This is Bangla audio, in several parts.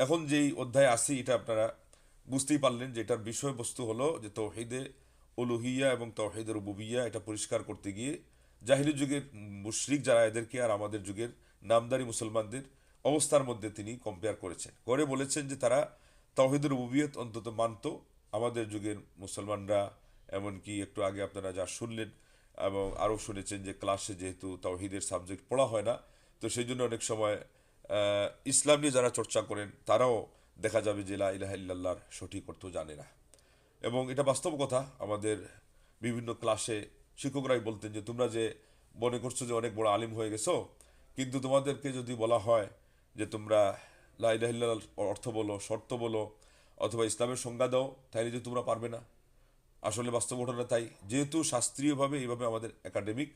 এখন যেই অধ্যায় আসি এটা আপনারা বুঝতেই পারলেন যে এটার বিষয়বস্তু হলো যে তৌহিদে উলুহিয়া এবং তৌহিদে রুবুবিয়া এটা পরিষ্কার করতে গিয়ে জাহিলি যুগের মুশরিক যারা এদেরকে আর আমাদের যুগের নামদারি মুসলমানদের অবস্থার মধ্যে তিনি কম্পেয়ার করেছেন, করে বলেছেন যে তারা তৌহিদের রুবুবিয়ত অন্তত মানত, আমাদের যুগের মুসলমানরা এমনকি একটু আগে আপনারা যা শুনলেন এবং আরও শুনেছেন যে ক্লাসে যেহেতু তাওহীদের সাবজেক্ট পড়া হয় না, তো সেই জন্য অনেক সময় ইসলাম নিয়ে যারা চর্চা করেন তারাও দেখা যাবে যে লা ইলাহা ইল্লাল্লাহর সঠিক অর্থ জানে না। এবং এটা বাস্তব কথা, আমাদের বিভিন্ন ক্লাসে শিক্ষকরাই বলতেন যে তোমরা যে মনে করছো যে অনেক বড় আলিম হয়ে গেছো, কিন্তু তোমাদেরকে যদি বলা হয় যে তোমরা লা ইলাহা ইল্লাল্লাহর অর্থ বলো, শর্ত বলো, অথবা ইসলামের সংজ্ঞা দাও, তাইলে যে তোমরা পারবে না। আসলে বাস্তব ঘটনা তাই, যেহেতু শাস্ত্রীয়ভাবে এইভাবে আমাদের একাডেমিক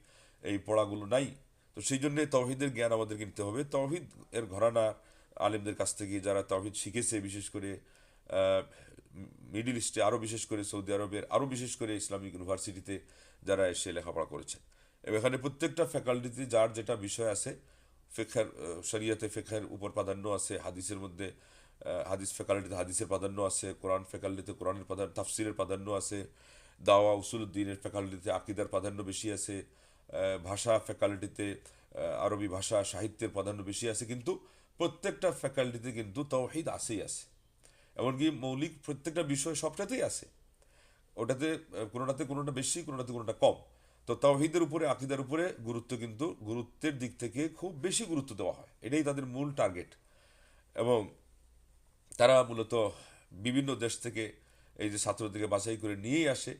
এই পড়াগুলো নাই, তো সেই জন্য তৌহিদের জ্ঞান আমাদেরকে নিতে হবে। তৌহিদ এর ঘরানা আলেমদের কাছ থেকে যারা তৌহিদ শিখেছে, বিশেষ করে মিডিল ইস্টে, আরও বিশেষ করে সৌদি আরবের, আরও বিশেষ করে ইসলামিক ইউনিভার্সিটিতে যারা এসে লেখাপড়া করেছেন। এবং এখানে প্রত্যেকটা ফ্যাকাল্টিতে যার যেটা বিষয় আছে, ফিকহের শরিয়তে ফিকহের উপর প্রাধান্য আছে, হাদিসের মধ্যে হাদিস ফ্যাকাল্টিতে হাদিসের প্রাধান্য আছে, কোরআন ফ্যাকাল্টিতে কোরআনের প্রাধান্য, তাফসিরের প্রাধান্য আছে, দাওয়া উসুলুদ্দিনের ফ্যাকাল্টিতে আকিদার প্রাধান্য বেশি আছে, ভাষা ফ্যাকাল্টিতে আরবি ভাষা সাহিত্যের প্রাধান্য বেশি আছে, কিন্তু প্রত্যেকটা ফ্যাকাল্টিতে কিন্তু তাওহীদ আছেই আছে। এমনকি মৌলিক প্রত্যেকটা বিষয় সবটাতেই আছে, ওটাতে কোনোটাতে কোনোটা বেশি, কোনোটাতে কোনোটা কম। তো তাওহীদের উপরে আকিদার উপরে গুরুত্ব কিন্তু গুরুত্বের দিক থেকে খুব বেশি গুরুত্ব দেওয়া হয়, এটাই তাদের মূল টার্গেট। এবং তারা মূলত বিভিন্ন দেশ থেকে এই যে ছাত্রদেরকে বাছাই করে নিয়েই আসে,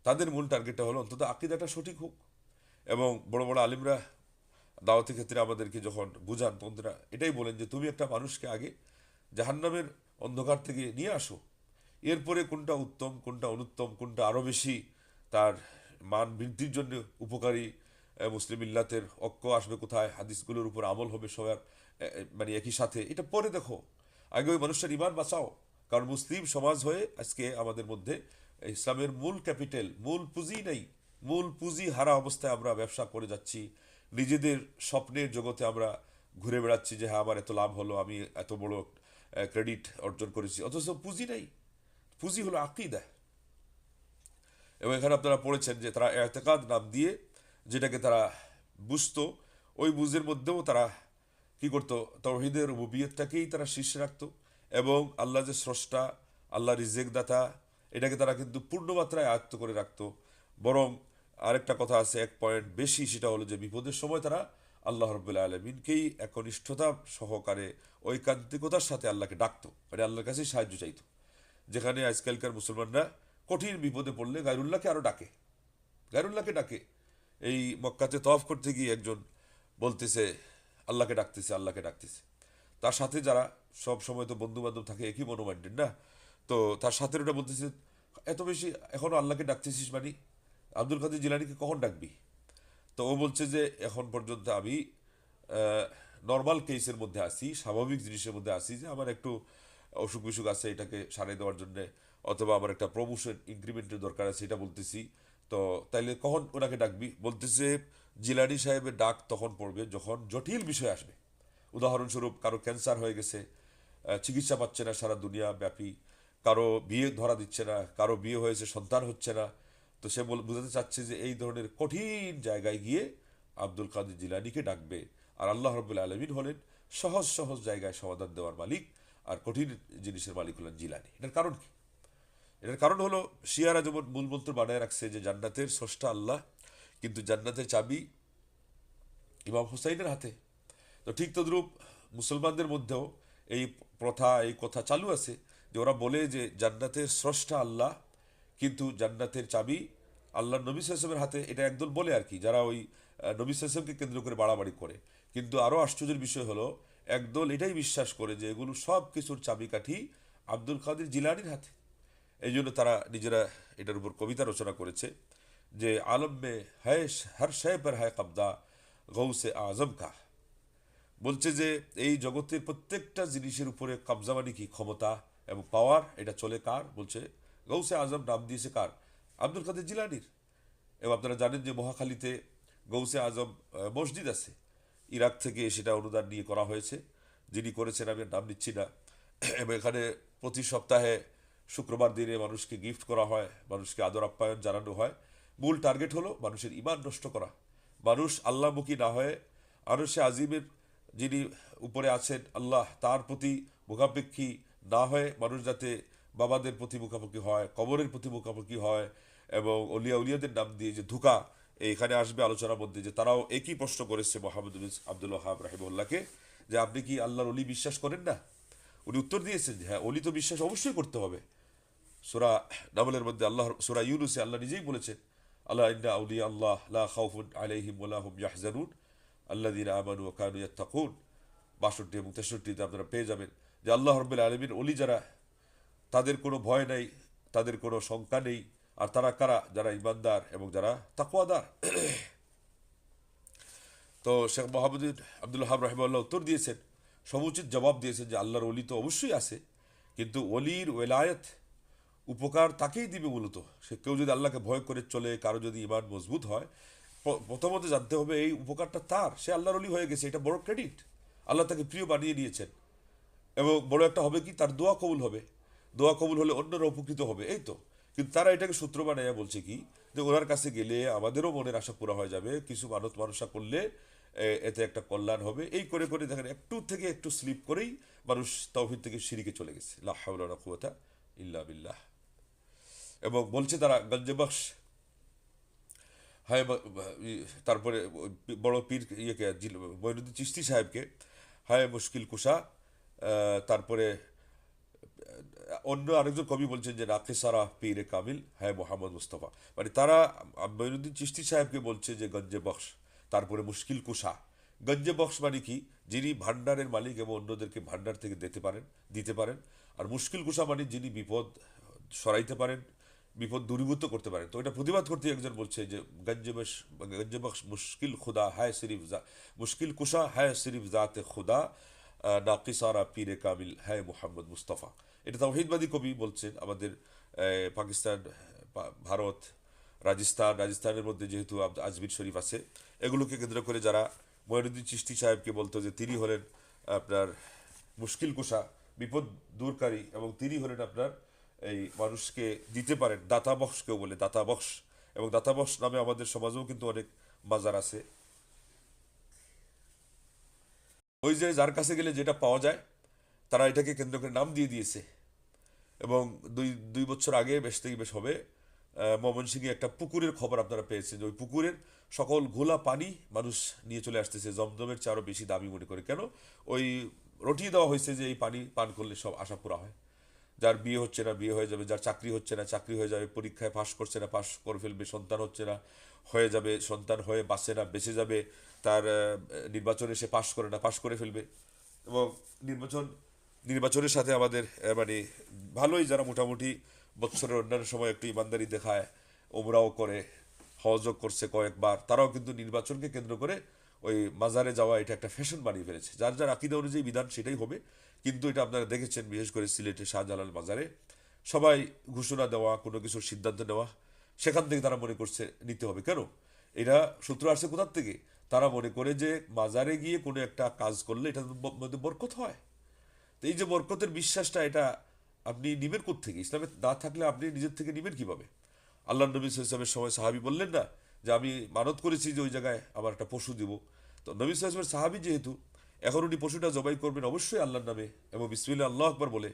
তাদের মূল টার্গেটটা হলো অন্তত আকিদাটা সঠিক হোক। এবং বড় বড় আলিমরা দাওয়াতি ক্ষেত্রে আমাদেরকে যখন বুঝান, তখন তারা এটাই বলেন যে তুমি একটা মানুষকে আগে জাহান্নামের অন্ধকার থেকে নিয়ে আসো, এরপরে কোনটা উত্তম, কোনটা অনুত্তম, কোনটা আরও বেশি তার মান বৃদ্ধির জন্য উপকারী, মুসলিম মিল্লাতের ঐক্য আসবে কোথায়, হাদিসগুলোর উপর আমল হবে সবার মানে একই সাথে, এটা পরে দেখো, আগে ওই মানুষটার ইমান বাঁচাও। কারণ মুসলিম সমাজ হয়ে আজকে আমাদের মধ্যে ইসলামের মূল ক্যাপিটাল, মূল পুঁজি নেই, মূল পুঁজি হারা অবস্থায় আমরা ব্যবসা করে যাচ্ছি, নিজেদের স্বপ্নের জগতে আমরা ঘুরে বেড়াচ্ছি যে হ্যাঁ আমার এত লাভ হলো, আমি এত বড় ক্রেডিট অর্জন করেছি, অথচ পুঁজি নেই। পুঁজি হলো আকিদা। এবং এখানে আপনারা পড়েছেন যে তারা এতেকাদ নাম দিয়ে যেটাকে তারা বুঝতো, ওই বুঝের মধ্যেও তারা কি করতো, তাওহীদের রুবুবিয়তটাকেই তারা শীর্ষে রাখতো। এবং আল্লাহ যে স্রষ্টা, আল্লাহ রিজেক দাতা, এটাকে তারা কিন্তু পূর্ণমাত্রায় আয়ত্ত করে রাখতো। বরং আরেকটা কথা আছে এক পয়েন্ট বেশি, সেটা হলো যে বিপদের সময় তারা আল্লাহ রব্বুল আলমিনকেই একনিষ্ঠতা সহকারে ঐকান্তিকতার সাথে আল্লাহকে ডাকতো, মানে আল্লাহর কাছেই সাহায্য চাইতো। যেখানে আজকালকার মুসলমানরা কঠিন বিপদে পড়লে গায়রুল্লাহকে আরও ডাকে, গায়রুল্লাহকে ডাকে। এই মক্কাতে তওয়াফ করতে গিয়ে একজন বলতেছে আল্লাহকে ডাকতেছে, আল্লাহকে ডাকতেছে। তার সাথে যারা সব সময় তো বন্ধু বান্ধব থাকে একই মনোমাইন্ডেড না, তো তার সাথে ওটা বলতেছে এত বেশি এখনো আল্লাহকে ডাকতেছিস মানে, আব্দুল কাদের জিলানীকে কখন ডাকবি? তো ও বলছে যে এখন পর্যন্ত আমি নর্মাল কেসের মধ্যে আসি, স্বাভাবিক জিনিসের মধ্যে আসি, যে আমার একটু অসুখ বিসুখ আছে এটাকে সারিয়ে দেওয়ার জন্য, অথবা আমার একটা প্রমোশন ইনক্রিমেন্টের দরকার আছে এটা বলতেছি। তো তাইলে কখন ওনাকে ডাকবি? বলতেছে জিলানি সাহেবের ডাক তখন পড়বে যখন জটিল বিষয় আসবে। উদাহরণস্বরূপ কারো ক্যান্সার হয়ে গেছে, চিকিৎসা পাচ্ছে না সারা দুনিয়া ব্যাপী, কারো বিয়ে ধরা দিচ্ছে না, কারো বিয়ে হয়েছে সন্তান হচ্ছে না, তো সে বুঝাতে চাচ্ছে যে এই ধরনের কঠিন জায়গায় গিয়ে আব্দুল কাদের জিলানিকে ডাকবে। আর আল্লাহ রব্বুল আলমিন হলেন সহজ সহজ জায়গায় সমাধান দেওয়ার মালিক, আর কঠিন জিনিসের মালিক হলেন জিলানি। এটার কারণ কি? এটার কারণ হলো শিয়ারা যেমন মূলমন্ত্র বানায় রাখছে যে জান্নাতের স্রষ্টা আল্লাহ, কিন্তু জান্নাতের চাবি ইমাম হুসাইনের হাতে। তো ঠিক তদ্রূপ মুসলমানদের মধ্যেও এই প্রথা, এই কথা চালু আছে যে ওরা বলে যে জান্নাতের স্রষ্টা আল্লাহ, কিন্তু জান্নাতের চাবি আল্লাহ নবী সাল্লামের হাতে। এটা একদল বলে আর কি, যারা ওই নবী সাল্লামকে কেন্দ্র করে বাড়াবাড়ি করে। কিন্তু আরও আশ্চর্যের বিষয় হলো একদল এটাই বিশ্বাস করে যে এগুলো সব কিছুর চাবিকাঠি আব্দুল কাদের জিলানির হাতে। এই জন্য তারা নিজেরা এটার উপর কবিতা রচনা করেছে যে আলম মে হ্যায় হর শে পর হ্যায় কবদা গৌসে আজম কা। বলছে যে এই জগতের প্রত্যেকটা জিনিসের উপরে কবজা মানে কি, ক্ষমতা এবং পাওয়ার, এটা চলে কার? বলছে গৌসে আজম নাম দিয়েছে কার? আব্দুল কাদের জিলানির। এবং আপনারা জানেন যে মহাখালীতে গৌসে আজম মসজিদ আছে, ইরাক থেকে সেটা অনুদান নিয়ে করা হয়েছে। যিনি করেছেন আমি আর নাম নিচ্ছি না, এবং এখানে প্রতি সপ্তাহে শুক্রবার দিনে মানুষকে গিফট করা হয়, মানুষকে আদর আপ্যায়ন জানানো হয়। মূল টার্গেট হলো মানুষের ঈমান নষ্ট করা। মানুষ আল্লাহমুখী না হয়ে আরশে আজিমের যিনি উপরে আছেন আল্লাহ, তার প্রতি মুখাপেক্ষী না হয়ে মানুষ যাতে বাবাদের প্রতি মুখাপেক্ষী হয়, কবরের প্রতি মুখাপেক্ষী হয়, এবং অলিয়া উলিয়াদের নাম দিয়ে যে ধোঁকা এখানে আসবে আলোচনার মধ্যে, যে তারাও একই প্রশ্ন করেছে মোহাম্মদ আব্দুল ওয়াহাব রাহিমউল্লাহকে, যে আপনি কি আল্লাহর অলি বিশ্বাস করেন না? উনি উত্তর দিয়েছেন যে হ্যাঁ, অলি তো বিশ্বাস অবশ্যই করতে হবে। সূরা নামলের মধ্যে আল্লাহ, সূরা ইউনূসে আল্লাহ নিজেই বলেছেন, আল্লাহ ইন্না আউলিয়া আল্লাহ লা খাউফুন আলাইহিম ওয়া লা হুম ইয়াহজানুন আল্লাযীনা আমানু ওয়া কানু ইয়াত্তাকুন। ৬২ এবং ৬৩-তে আপনারা পেয়ে যাবেন যে আল্লাহ রাব্বুল আলামিন অলি যারা, তাদের কোনো ভয় নেই, তাদের কোনো শঙ্কা নেই। আর তারা কারা? যারা ইমানদার এবং যারা তাকওয়াদার। তো শেখ মোহাম্মদ আব্দুল ওয়াহাব রাহিমাহুল্লাহ উত্তর দিয়েছেন, সমুচিত জবাব দিয়েছেন যে আল্লাহর অলি তো অবশ্যই আছে, কিন্তু অলির ওয়েলায়েত উপকার তাকেই দিবে মূলত। সে কেউ যদি আল্লাহকে ভয় করে চলে, কারো যদি ইমান মজবুত হয়, প্রথমত জানতে হবে এই উপকারটা তার, সে আল্লাহর অলি হয়ে গেছে, এটা বড় ক্রেডিট। আল্লাহ তাকে প্রিয় বানিয়ে নিয়েছেন। এবং বড় একটা হবে কি, তার দোয়া কবুল হবে। দোয়া কবুল হলে অন্যরা উপকৃত হবে, এই তো। কিন্তু তারা এটাকে সূত্র বানাইয়া বলছে কি, যে ওনার কাছে গেলে আমাদেরও মনের আশা পুরা হয়ে যাবে, কিছু মানুষা করলে এতে একটা কল্যাণ হবে। এই করে করে দেখেন একটু থেকে একটু স্লিপ করেই মানুষ তাওহীদ থেকে শিরকে চলে গেছে। লা হাওলা ওয়ালা কুওয়াতা ইল্লা বিল্লাহ। এবং বলছে তারা গঞ্জে বখশ, হায় তারপরে বড় পীর ইয়েকে, মঈনুদ্দিন চিশতি সাহেবকে হায় মুশকিল কুশা। তারপরে অন্য আরেকজন কবি বলছেন যে নাকিসারা পীরে কামিল হায় মোহাম্মদ মুস্তফা। মানে তারা মঈনুদ্দিন চিশতি সাহেবকে বলছে যে গঞ্জে বখশ, তারপরে মুশকিল কুশা। গঞ্জে বখশ মানে কি, যিনি ভান্ডারের মালিক এবং অন্যদেরকে ভান্ডার থেকে দিতে পারেন। আর মুশকিল কুশা মানে যিনি বিপদ সরাইতে পারেন, বিপদ দূরীভূত করতে পারেন। তো এটা প্রতিবাদ করতে একজন বলছে যে গঞ্জে বখশ মুশকিল খুদা হায় সিরিফ মুশকিল কুশা হায় সিরিফ জাতে খুদা, নাকিসারা পীরে কামিল হায় মোহাম্মদ মুস্তফা। এটা তাওহীদবাদী কবি বলছেন। আমাদের পাকিস্তান, ভারত, রাজস্থানের মধ্যে যেহেতু আজমির শরীফ আছে, এগুলোকে কেন্দ্র করে যারা মঈনুদ্দিন চিশতি সাহেবকে বলতো যে তিনি হলেন আপনার মুশকিল কুশা, বিপদ দূরকারী, এবং তিনি হলেন আপনার এই মানুষকে দিতে পারেন, দাতা বক্স কেউ বলে, দাতা বক্স। এবং দাতা বক্স নামে আমাদের সমাজেও কিন্তু অনেক বাজার আছে। ওই যে যার কাছে গেলে যেটা পাওয়া যায়, তারা এটাকে কেন্দ্র করে নাম দিয়ে দিয়েছে। এবং দুই দুই বছর আগে, বেশ থেকে বেশ হবে, ময়মনসিংহে একটা পুকুরের খবর আপনারা পেয়েছেন, যে ওই পুকুরের সকল ঘোলা পানি মানুষ নিয়ে চলে আসতেছে, জমজমের চেয়ে আরও বেশি দামি মনে করে। কেন? ওই রটিয়ে দেওয়া হয়েছে যে এই পানি পান করলে সব আশা পুরা হয়। যার বিয়ে হচ্ছে না বিয়ে হয়ে যাবে, যার চাকরি হচ্ছে না চাকরি হয়ে যাবে, পরীক্ষায় পাশ করছে না পাশ করে ফেলবে, সন্তান হচ্ছে না হয়ে যাবে, সন্তান হয়ে বাঁচে না বেঁচে যাবে, তার নির্বাচনে সে পাশ করে না পাশ করে ফেলবে। এবং নির্বাচনের সাথে আমাদের মানে ভালোই, যারা মোটামুটি বৎসরের অন্যান্য সময় একটু ইমানদারি দেখায়, ওমরাও করে, হজও করছে কয়েকবার, তারাও কিন্তু নির্বাচনকে কেন্দ্র করে ওই মাজারে যাওয়া এটা একটা ফ্যাশন বানিয়ে ফেলেছে। যার যার আকীদা অনুযায়ী বিধান সেটাই হবে। কিন্তু এটা আপনারা দেখেছেন, বিশেষ করে সিলেটে শাহজালাল মাজারে সবাই ঘোষণা দেওয়া, কোনো কিছুর সিদ্ধান্ত নেওয়া, সেখান থেকে তারা মনে করছে নিতে হবে। কেন? এরা সূত্র আসছে কোথার থেকে? তারা মনে করে যে মাজারে গিয়ে কোনো একটা কাজ করলে এটার মধ্যে বরকত হয়। তো এই যে বরকতের বিশ্বাসটা, এটা আপনি নিবেন কোত্থেকে? ইসলামে না থাকলে আপনি নিজের থেকে নিবেন কিভাবে? আল্লাহ নবী সাল্লামের সময় সাহাবি বললেন না যে আমি মানত করেছি যে ওই জায়গায় আমার একটা পশু দিব। তো নবী সাল্লামের সাহাবি যেহেতু, এখন উনি পশুটা জবাই করবেন অবশ্যই আল্লাহর নামে এবং বিসমিল্লাহ আল্লাহ আকবার বলে।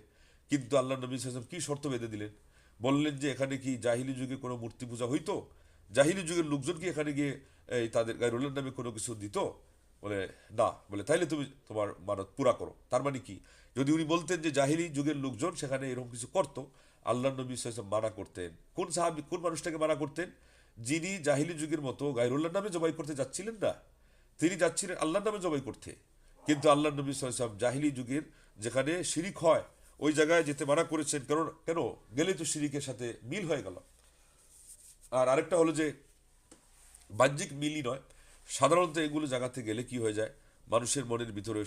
কিন্তু আল্লাহ নবী সাল্লাম কি শর্ত বেঁধে দিলেন? বললেন যে এখানে কি জাহিলি যুগে কোনো মূর্তি পূজা হইতো? জাহিলি যুগের লোকজন কি এখানে গিয়ে এই তাদের গায়রুল্লাহর নামে কোনো কিছু দিত? বলে না। বলে তাইলে তুমি তোমার মানত পুরা করো। তার মানে কি? যদি উনি বলতেন যে জাহিলি যুগের লোকজন সেখানে এরকম কিছু করতো, আল্লাহ নবী সাল্লাল্লাহু আলাইহি ওয়াসাল্লাম মানা করতেন। কোন সাহাবী, কোন মানুষটাকে মানা করতেন? যিনি জাহিলি যুগের মতো গায়রুল্লাহর নামে জবাই করতে যাচ্ছিলেন না, তিনি যাচ্ছিলেন আল্লাহর নামে জবাই করতে। কিন্তু আল্লাহ নবী সাল্লাল্লাহু আলাইহি ওয়াসাল্লাম জাহিলি যুগের যেখানে শিরিক হয় ওই জায়গায় যেতে মানা করেছেন। কারণ কেন? গেলে তো শিরিকের সাথে মিল হয়ে গেল। আর আরেকটা হলো যে বাহ্যিক মিলই নয়, সাধারণত এগুলো জায়গাতে গেলে কি হয়ে যায়, মানুষের মনের ভিতরে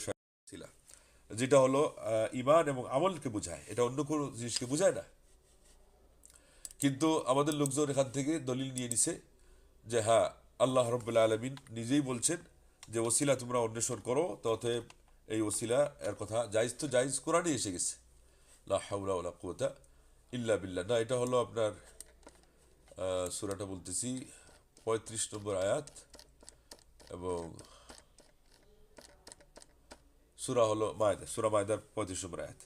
ছিলা, যেটা হলো ইমান এবং আমলকে বোঝায়, এটা অন্য কোনো জিনিসকে বোঝায় না। কিন্তু আমাদের লোকজন এখান থেকে দলিল নিয়ে নিছে যে হ্যাঁ, আল্লাহ রাব্বুল আলামিন নিজেই বলছেন যে ওসিলা তোমরা অন্বেষণ করো, তো অতএব এই ওসিলা এর কথা জায়েজ, তো জায়েজ কোরআনে এসে গেছে। লা হাওলা ওয়ালা কুওয়াতা ইল্লা বিল্লাহ। না, এটা হলো আপনার সূরাটা বলতেছি 35 নম্বর আয়াত, এবং সূরা হলো মায়দা, সূরা মায়দার 35 নম্বর আয়াত।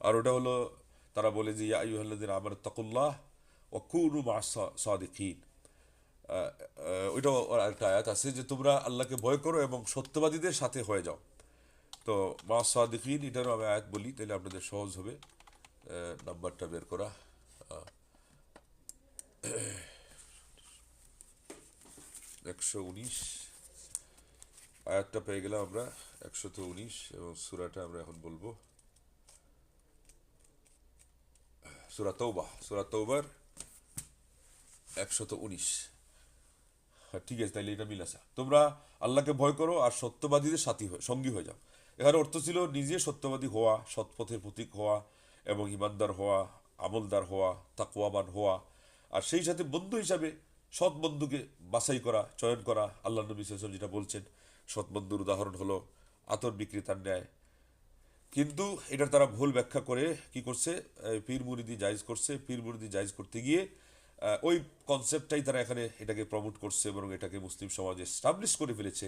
আর ওটা হলো তারা বলে যে ইয়া আইয়ুহাল্লাযীনা আমানু তাকুল্লাহ ওয়া কুনু মা'আস সাদিকিন। ওইটাও একটা আয়াত আছে যে তোমরা আল্লাহকে ভয় করো এবং সত্যবাদীদের সাথে হয়ে যাও। তো মা'আস সাদিকিন এটারও আমি আয়াত বলি, তাহলে আপনাদের সহজ হবে নাম্বারটা বের করা। 119 আয়াতটা পেয়ে গেলাম আমরা, 119, এবং সূরাটা আমরা এখন বলবো সূরা তওবাহ, সূরা তওবার 119। হ্যাঁ, ঠিক আছে, তাইলে এটা মিল আছে। তোমরা আল্লাহকে ভয় করো আর সত্যবাদীদের সাথী সঙ্গী হয়ে যাও। এখানে অর্থ ছিল নিজে সত্যবাদী হওয়া, সৎপথের প্রতীক হওয়া, এবং ইমানদার হওয়া, আমলদার হওয়া, তাকওয়াবান হওয়া, আর সেই সাথে বন্ধু হিসাবে সৎ বন্ধুকে বাছাই করা, চয়ন করা। আল্লাহ নবী সাল্লাল্লাহু আলাইহি ওয়াসাল্লাম যেটা বলছেন, সৎ বন্ধুর উদাহরণ হলো আতর বিক্রেতার ন্যায়। কিন্তু এটার তারা ভুল ব্যাখ্যা করে কি করছে, পীর মুরিদি জায়েজ করছে। পীর মুরিদি জায়েজ করতে গিয়ে ওই কনসেপ্টটাই তারা এখানে এটাকে প্রমোট করছে, এবং এটাকে মুসলিম সমাজে এস্টাবলিশ করে ফেলেছে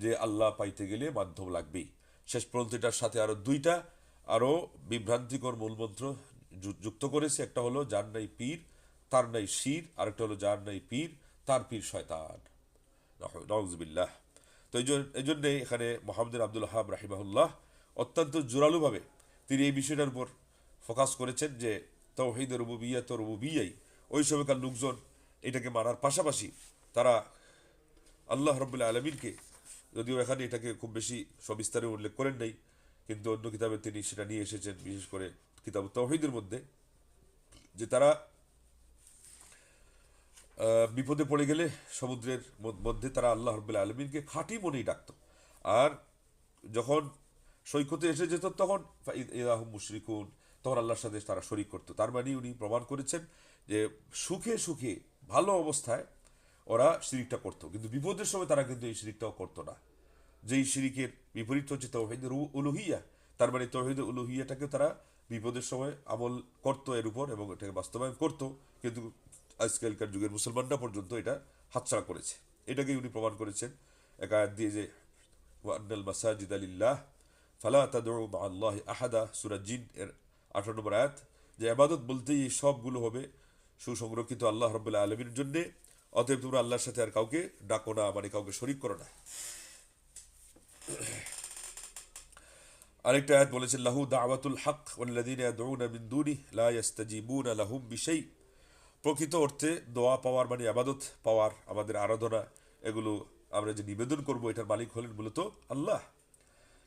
যে আল্লাহ পাইতে গেলে মাধ্যম লাগবেই। শেষ পর্যন্ত এটার সাথে আরও দুইটা আরও বিভ্রান্তিকর মূলমন্ত্র যুক্ত করেছে। একটা হলো যার নাই পীর তার নাই শির, আরেকটা হলো যার নাই পীর তার পীর শয়তান। নাউজুবিল্লাহ। তো এই জন্যে এখানে মোহাম্মদ আব্দুল ওয়াহাব রাহিমাহুল্লাহ অত্যন্ত জোরালোভাবে তিনি এই বিষয়টার উপর ফোকাস করেছেন যে তাওহীদ রুবুবিয়্যাত রুবুবিয়্যাই ওই সময়কার লোকজন এটাকে মানার পাশাপাশি তারা আল্লাহ রাব্বুল আলামিনকে, যদিও এখানে এটাকে খুব বেশি সবিস্তারে উল্লেখ করেন নাই, কিন্তু অন্য কিতাবে তিনি সেটা নিয়ে এসেছেন, বিশেষ করে কিতাব তাওহীদের মধ্যে, যে তারা বিপদে পড়ে গেলে সমুদ্রের মধ্যে তারা আল্লাহ রাব্বুল আলামিনকে খাঁটি মনেই ডাকত, আর যখন সৈকতে এসে যেত তখন ইদাহুম মুশরিকুন, তখন আল্লাহর সাথে তারা শরীক করতো। তার মানে উনি প্রমাণ করেছেন যে সুখে সুখে ভালো অবস্থায় ওরা শিরিকটা করতো, কিন্তু বিপদের সময় তারা কিন্তু এই শিরিকটাও করতো না। যেই শিরিকের বিপরীত হচ্ছে তাওহীদের উলুহিয়া। তার মানে তাওহীদের উলুহিয়াটাকে তারা বিপদের সময় আমল করতো এর উপর, এবং এটাকে বাস্তবায়ন করতো, কিন্তু আজকালকার যুগের মুসলমানরা পর্যন্ত এটা হাতছাড়া করেছে। এটাকেই উনি প্রমাণ করেছেন এক আয়াত দিয়ে, যে ওয়ান্নাল মাসাজিদা লিল্লাহ ফালা তাদউ মাআল্লাহি আহাদা, সূরা জিন এর 18 নম্বর আয়াত, যে ইবাদত বলতেই এই সবগুলো হবে সুসংরক্ষিত আল্লাহ রাব্বুল আলামিনের জন্য, অতএব তোমরা আল্লাহর সাথে আর কাউকে ডাকো না, মানে কাউকে শরীক করো না। আরেকটা আয়াত বলেছেন লাহু দাওয়াতুল হক ওয়াল্লাযীনা ইয়াদউনা মিন দুনিহি লা ইস্তাজিবুনা লাহুম বিশাই। প্রকৃত অর্থে দোয়া পাওয়ার মানে ইবাদত পাওয়ার, আমাদের আরাধনা, এগুলো আমরা যে নিবেদন করব এটার মালিক হলেন মূলত আল্লাহ।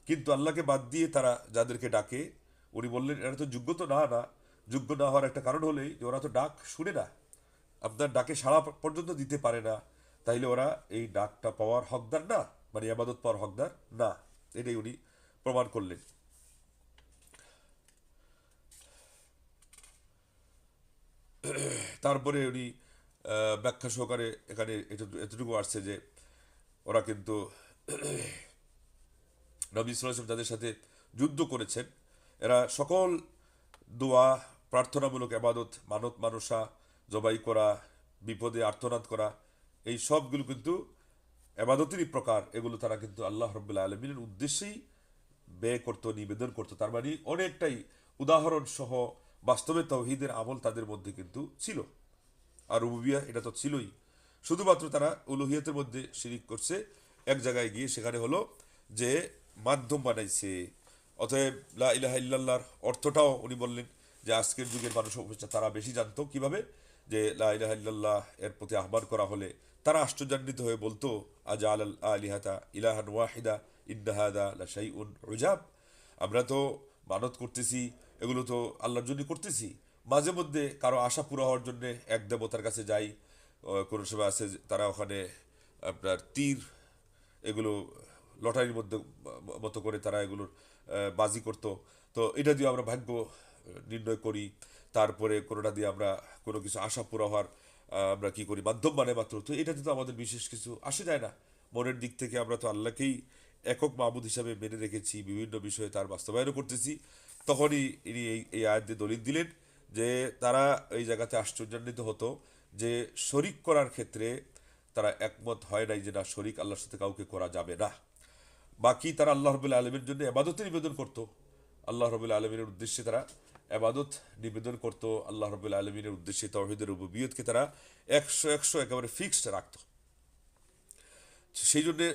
কিন্তু আল্লাহকে বাদ দিয়ে তারা যাদেরকে ডাকে, উনি বললেন এরা তো যোগ্য তো না। যোগ্য না হওয়ার একটা কারণ হলেই যে ওরা তো ডাক শুনে না, আপনার ডাকে সাড়া পর্যন্ত দিতে পারে না, তাইলে ওরা এই ডাকটা পাওয়ার হকদার না, মানে ইবাদত পাওয়ার হকদার না। এটাই উনি প্রমাণ করলেন। তারপরে উনি ব্যাখ্যা সহকারে এখানে এতটুকু আসছে যে ওরা কিন্তু নবী সাল্লাল্লাহু আলাইহি ওয়াসাল্লাম যাদের সাথে যুদ্ধ করেছেন, এরা সকল দোয়া, প্রার্থনামূলক ইবাদত, মানত মানসা, জবাই করা, বিপদে আর্তনাদ করা, এই সবগুলো কিন্তু ইবাদতেরই প্রকার। এগুলো তারা কিন্তু আল্লাহ রাব্বুল আলামিনের উদ্দেশ্যেই ব্যয় করতো, নিবেদন করতো। তার মানে অনেকটাই উদাহরণ সহ বাস্তবে তাওহীদের আমল তাদের মধ্যে কিন্তু ছিল। আর রুবুবিয়া এটা তো ছিলই, শুধুমাত্র তারা উলুহিয়াতের মধ্যে শিরিক করছে এক জায়গায় গিয়ে, সেখানে হলো যে মাধ্যম বানাইছে। অতএব লা ইলাহা ইল্লাল্লাহর অর্থটাও উনি বললেন যে আজকের যুগের মানুষ অবশ্য তারা বেশি জানতো কিভাবে, যে লা ইলাহা ইল্লাল্লাহ এর প্রতি আহ্বান করা হলে তারা আশ্চর্যান্বিত হয়ে বলতো আজআল আল আলিহাতা ইলাহান ওয়াহিদা ইন্না হাযা লাশাইউন উজাব। আমরা তো মানত করতেছি, এগুলো তো আল্লাহর জন্য করতেছি, মাঝে মধ্যে কারো আশা পুরো হওয়ার জন্য এক দেবতার কাছে যাই। কোনো সময় আছে তারা ওখানে আপনার তীর, এগুলো লটারির মধ্যে মতো করে তারা এগুলোর বাজি করতো। তো এটা দিয়ে আমরা ভাগ্য নির্ণয় করি, তারপরে কোনোটা দিয়ে আমরা কোনো কিছু আশা পুরো হওয়ার আমরা কি করি, মাধ্যম মানে মাত্র। তো এটাতে তো আমাদের বিশেষ কিছু আসে যায় না। মনের দিক থেকে আমরা তো আল্লাহকেই একক মাবুদ হিসাবে মেনে রেখেছি, বিভিন্ন বিষয়ে তার বাস্তবায়নও করতেছি। তখনই ইনি এই আয়াত দিয়ে দলিল দিলেন যে তারা এই জায়গাতে আশ্চর্যান্বিত হতো যে শরিক করার ক্ষেত্রে তারা একমত হয় নাই যে না শরিক আল্লাহর সাথে কাউকে করা যাবে না। বাকি তারা আল্লাহ রবুল্লা আলমীর জন্য আবাদতে নিবেদন করত, আল্লাহ রবুল্লা আলমিনের উদ্দেশ্যে তারা আবাদত নিবেদন করত, আল্লাহ রবুল্লা আলমিনের উদ্দেশ্যে তাওহীদের রুবুবিয়তকে তারা 100 একেবারে ফিক্সড রাখত। সেই জন্যে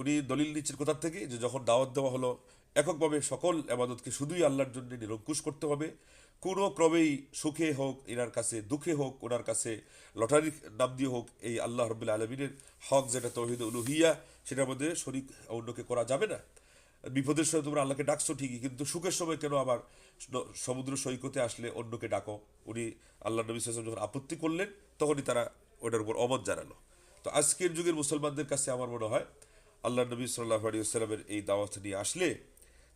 উনি দলিল নিচ্ছেন কোথার থেকে, যে যখন দাওয়াত দেওয়া হলো এককভাবে সকল আবাদতকে শুধুই আল্লাহর জন্য নিরঙ্কুশ করতে হবে, কোনো ক্রমেই সুখে হোক এনার কাছে, দুঃখে হোক ওনার কাছে, লটারির নাম দিয়ে হোক, এই আল্লাহ রবুল্লা আলমিনের হক যেটা তৌহিদ উলুহিয়া সেটার মধ্যে শরিক অন্যকে করা যাবে না। বিপদের সময় তোমরা আল্লাহকে ডাকছো ঠিকই, কিন্তু সুখের সময় কেন আবার সমুদ্র সৈকতে আসলে অন্যকে ডাকো? উনি আল্লাহ নবী সাল্লাল্লাহু আলাইহি ওয়াসাল্লাম যখন আপত্তি করলেন তখনই তারা ওটার উপর অমত জানালো। তো আজকের যুগের মুসলমানদের কাছে আমার মনে হয় আল্লাহ নবী সাল্লাল্লাহু আলাইহি ওয়াসাল্লামের এই দাওয়াত নিয়ে আসলে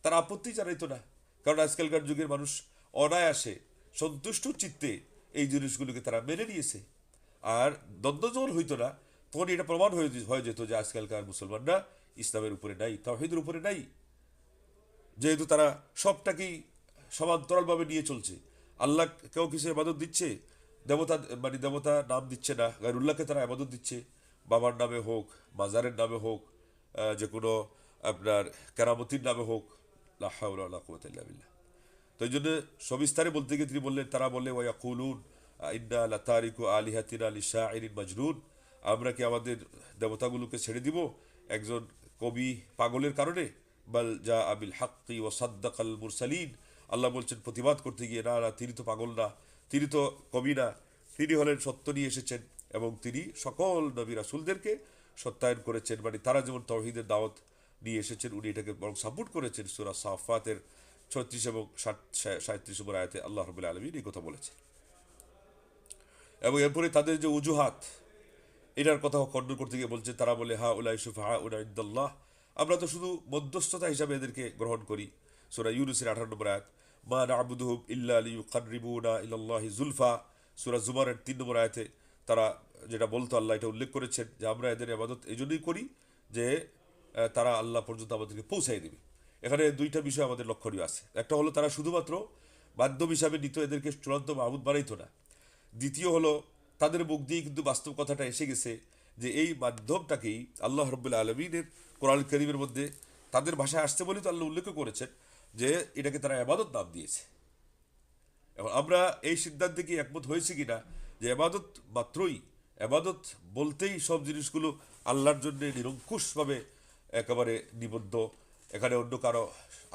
তারা আপত্তি জানাইতো না, কারণ আজকালকার যুগের মানুষ অনায়াসে সন্তুষ্ট চিত্তে এই জিনিসগুলোকে তারা মেনে নিয়েছে। আর দ্বন্দ্ব যখন হইতো না তখন এটা প্রমাণ হয়ে যেত যে আজকালকার মুসলমানরা ইসলামের উপরে নাই, তাওহীদের উপরে নাই, যেহেতু তারা সবটাকেই সমান্তরালভাবে নিয়ে চলছে। আল্লাহ কেউ কিছু ইবাদত দিচ্ছে, দেবতা মানে দেবতা নাম দিচ্ছে না, গায়রুল্লাহকে তারা ইবাদত দিচ্ছে, বাবার নামে হোক, মাজারের নামে হোক, যে কোনো আপনার কেরামতির নামে হোক, লা হাওলা ওয়ালা কুওয়াতা ইল্লা বিল্লাহ। তো এই জন্য সবিস্তারে বলতে গিয়ে তিনি বললেন, তারা বলে ওয়াকুলুন ইন্না লাতারিকু আলিহাতিনা লিশাইরিন মাজনুন, আমরা কি আমাদের দেবতাগুলোকে ছেড়ে দিব একজন কবি পাগলের কারণে? বাল জা আবিল হাক্কি ওয়া সাদ্দাকাল মুরসালিন, আল্লাহ বলছেন প্রতিবাদ করতে গিয়ে, না না তিনি তো পাগল না, তিনি তো কবি না, তিনি হলেন সত্য নিয়ে এসেছেন এবং তিনি সকল নবী রাসূলদেরকে সত্যায়ন করেছেন, মানে তারা যেমন তাওহীদের দাওয়াত নিয়ে এসেছেন উনি এটাকে বরং সাপোর্ট করেছেন। সূরা সাফাতের 36 এবং 37 নম্বর আয়াতে আল্লাহ রাব্বুল আলামিন এই কথা বলেছেন। এবং এরপরে তাদের যে অজুহাত এটার কথা খণ্ডন করতে গিয়ে বলছে, তারা বলে হা উলাই শুফাআউনা ইনদাল্লাহ, আমরা তো শুধু মধ্যস্থতা হিসাবে এদেরকে গ্রহণ করি। সূরা ইউনূসের 18 নম্বর আয়াত, মা না'বুদুহুম ইল্লা লিয়ুকাররিবুনা ইলাল্লাহি যুলফা। সূরা জুমারের 3 নম্বর আয়াতে তারা যেটা বলতো আল্লাহ এটা উল্লেখ করেছেন যে আমরা এদের ইবাদত এই জন্যই করি যে তারা আল্লাহ পর্যন্ত আমাদেরকে পৌঁছাই দেবে। এখানে দুইটা বিষয় আমাদের লক্ষণীয় আছে। একটা হলো তারা শুধুমাত্র মাধ্যম হিসাবে নিত, এদেরকে চূড়ান্ত মাহবুদ বানাইতো না। দ্বিতীয় হলো তাদের মুখ দিয়ে কিন্তু বাস্তব কথাটা এসে গেছে যে এই মাধ্যমটাকেই আল্লাহ রাব্বুল আলামিনের কোরআন কারীমের মধ্যে তাদের ভাষায় আসছে বলেই তো আল্লাহ উল্লেখ করেছেন যে এটাকে তারা ইবাদত নাম দিয়েছে। এখন আমরা এই সিদ্ধান্তে কি একমত হয়েছি কিনা যে ইবাদত মাত্রই, ইবাদত বলতেই সব জিনিসগুলো আল্লাহর জন্য নিরঙ্কুশভাবে একেবারে নিবদ্ধ, এখানে অন্য কারো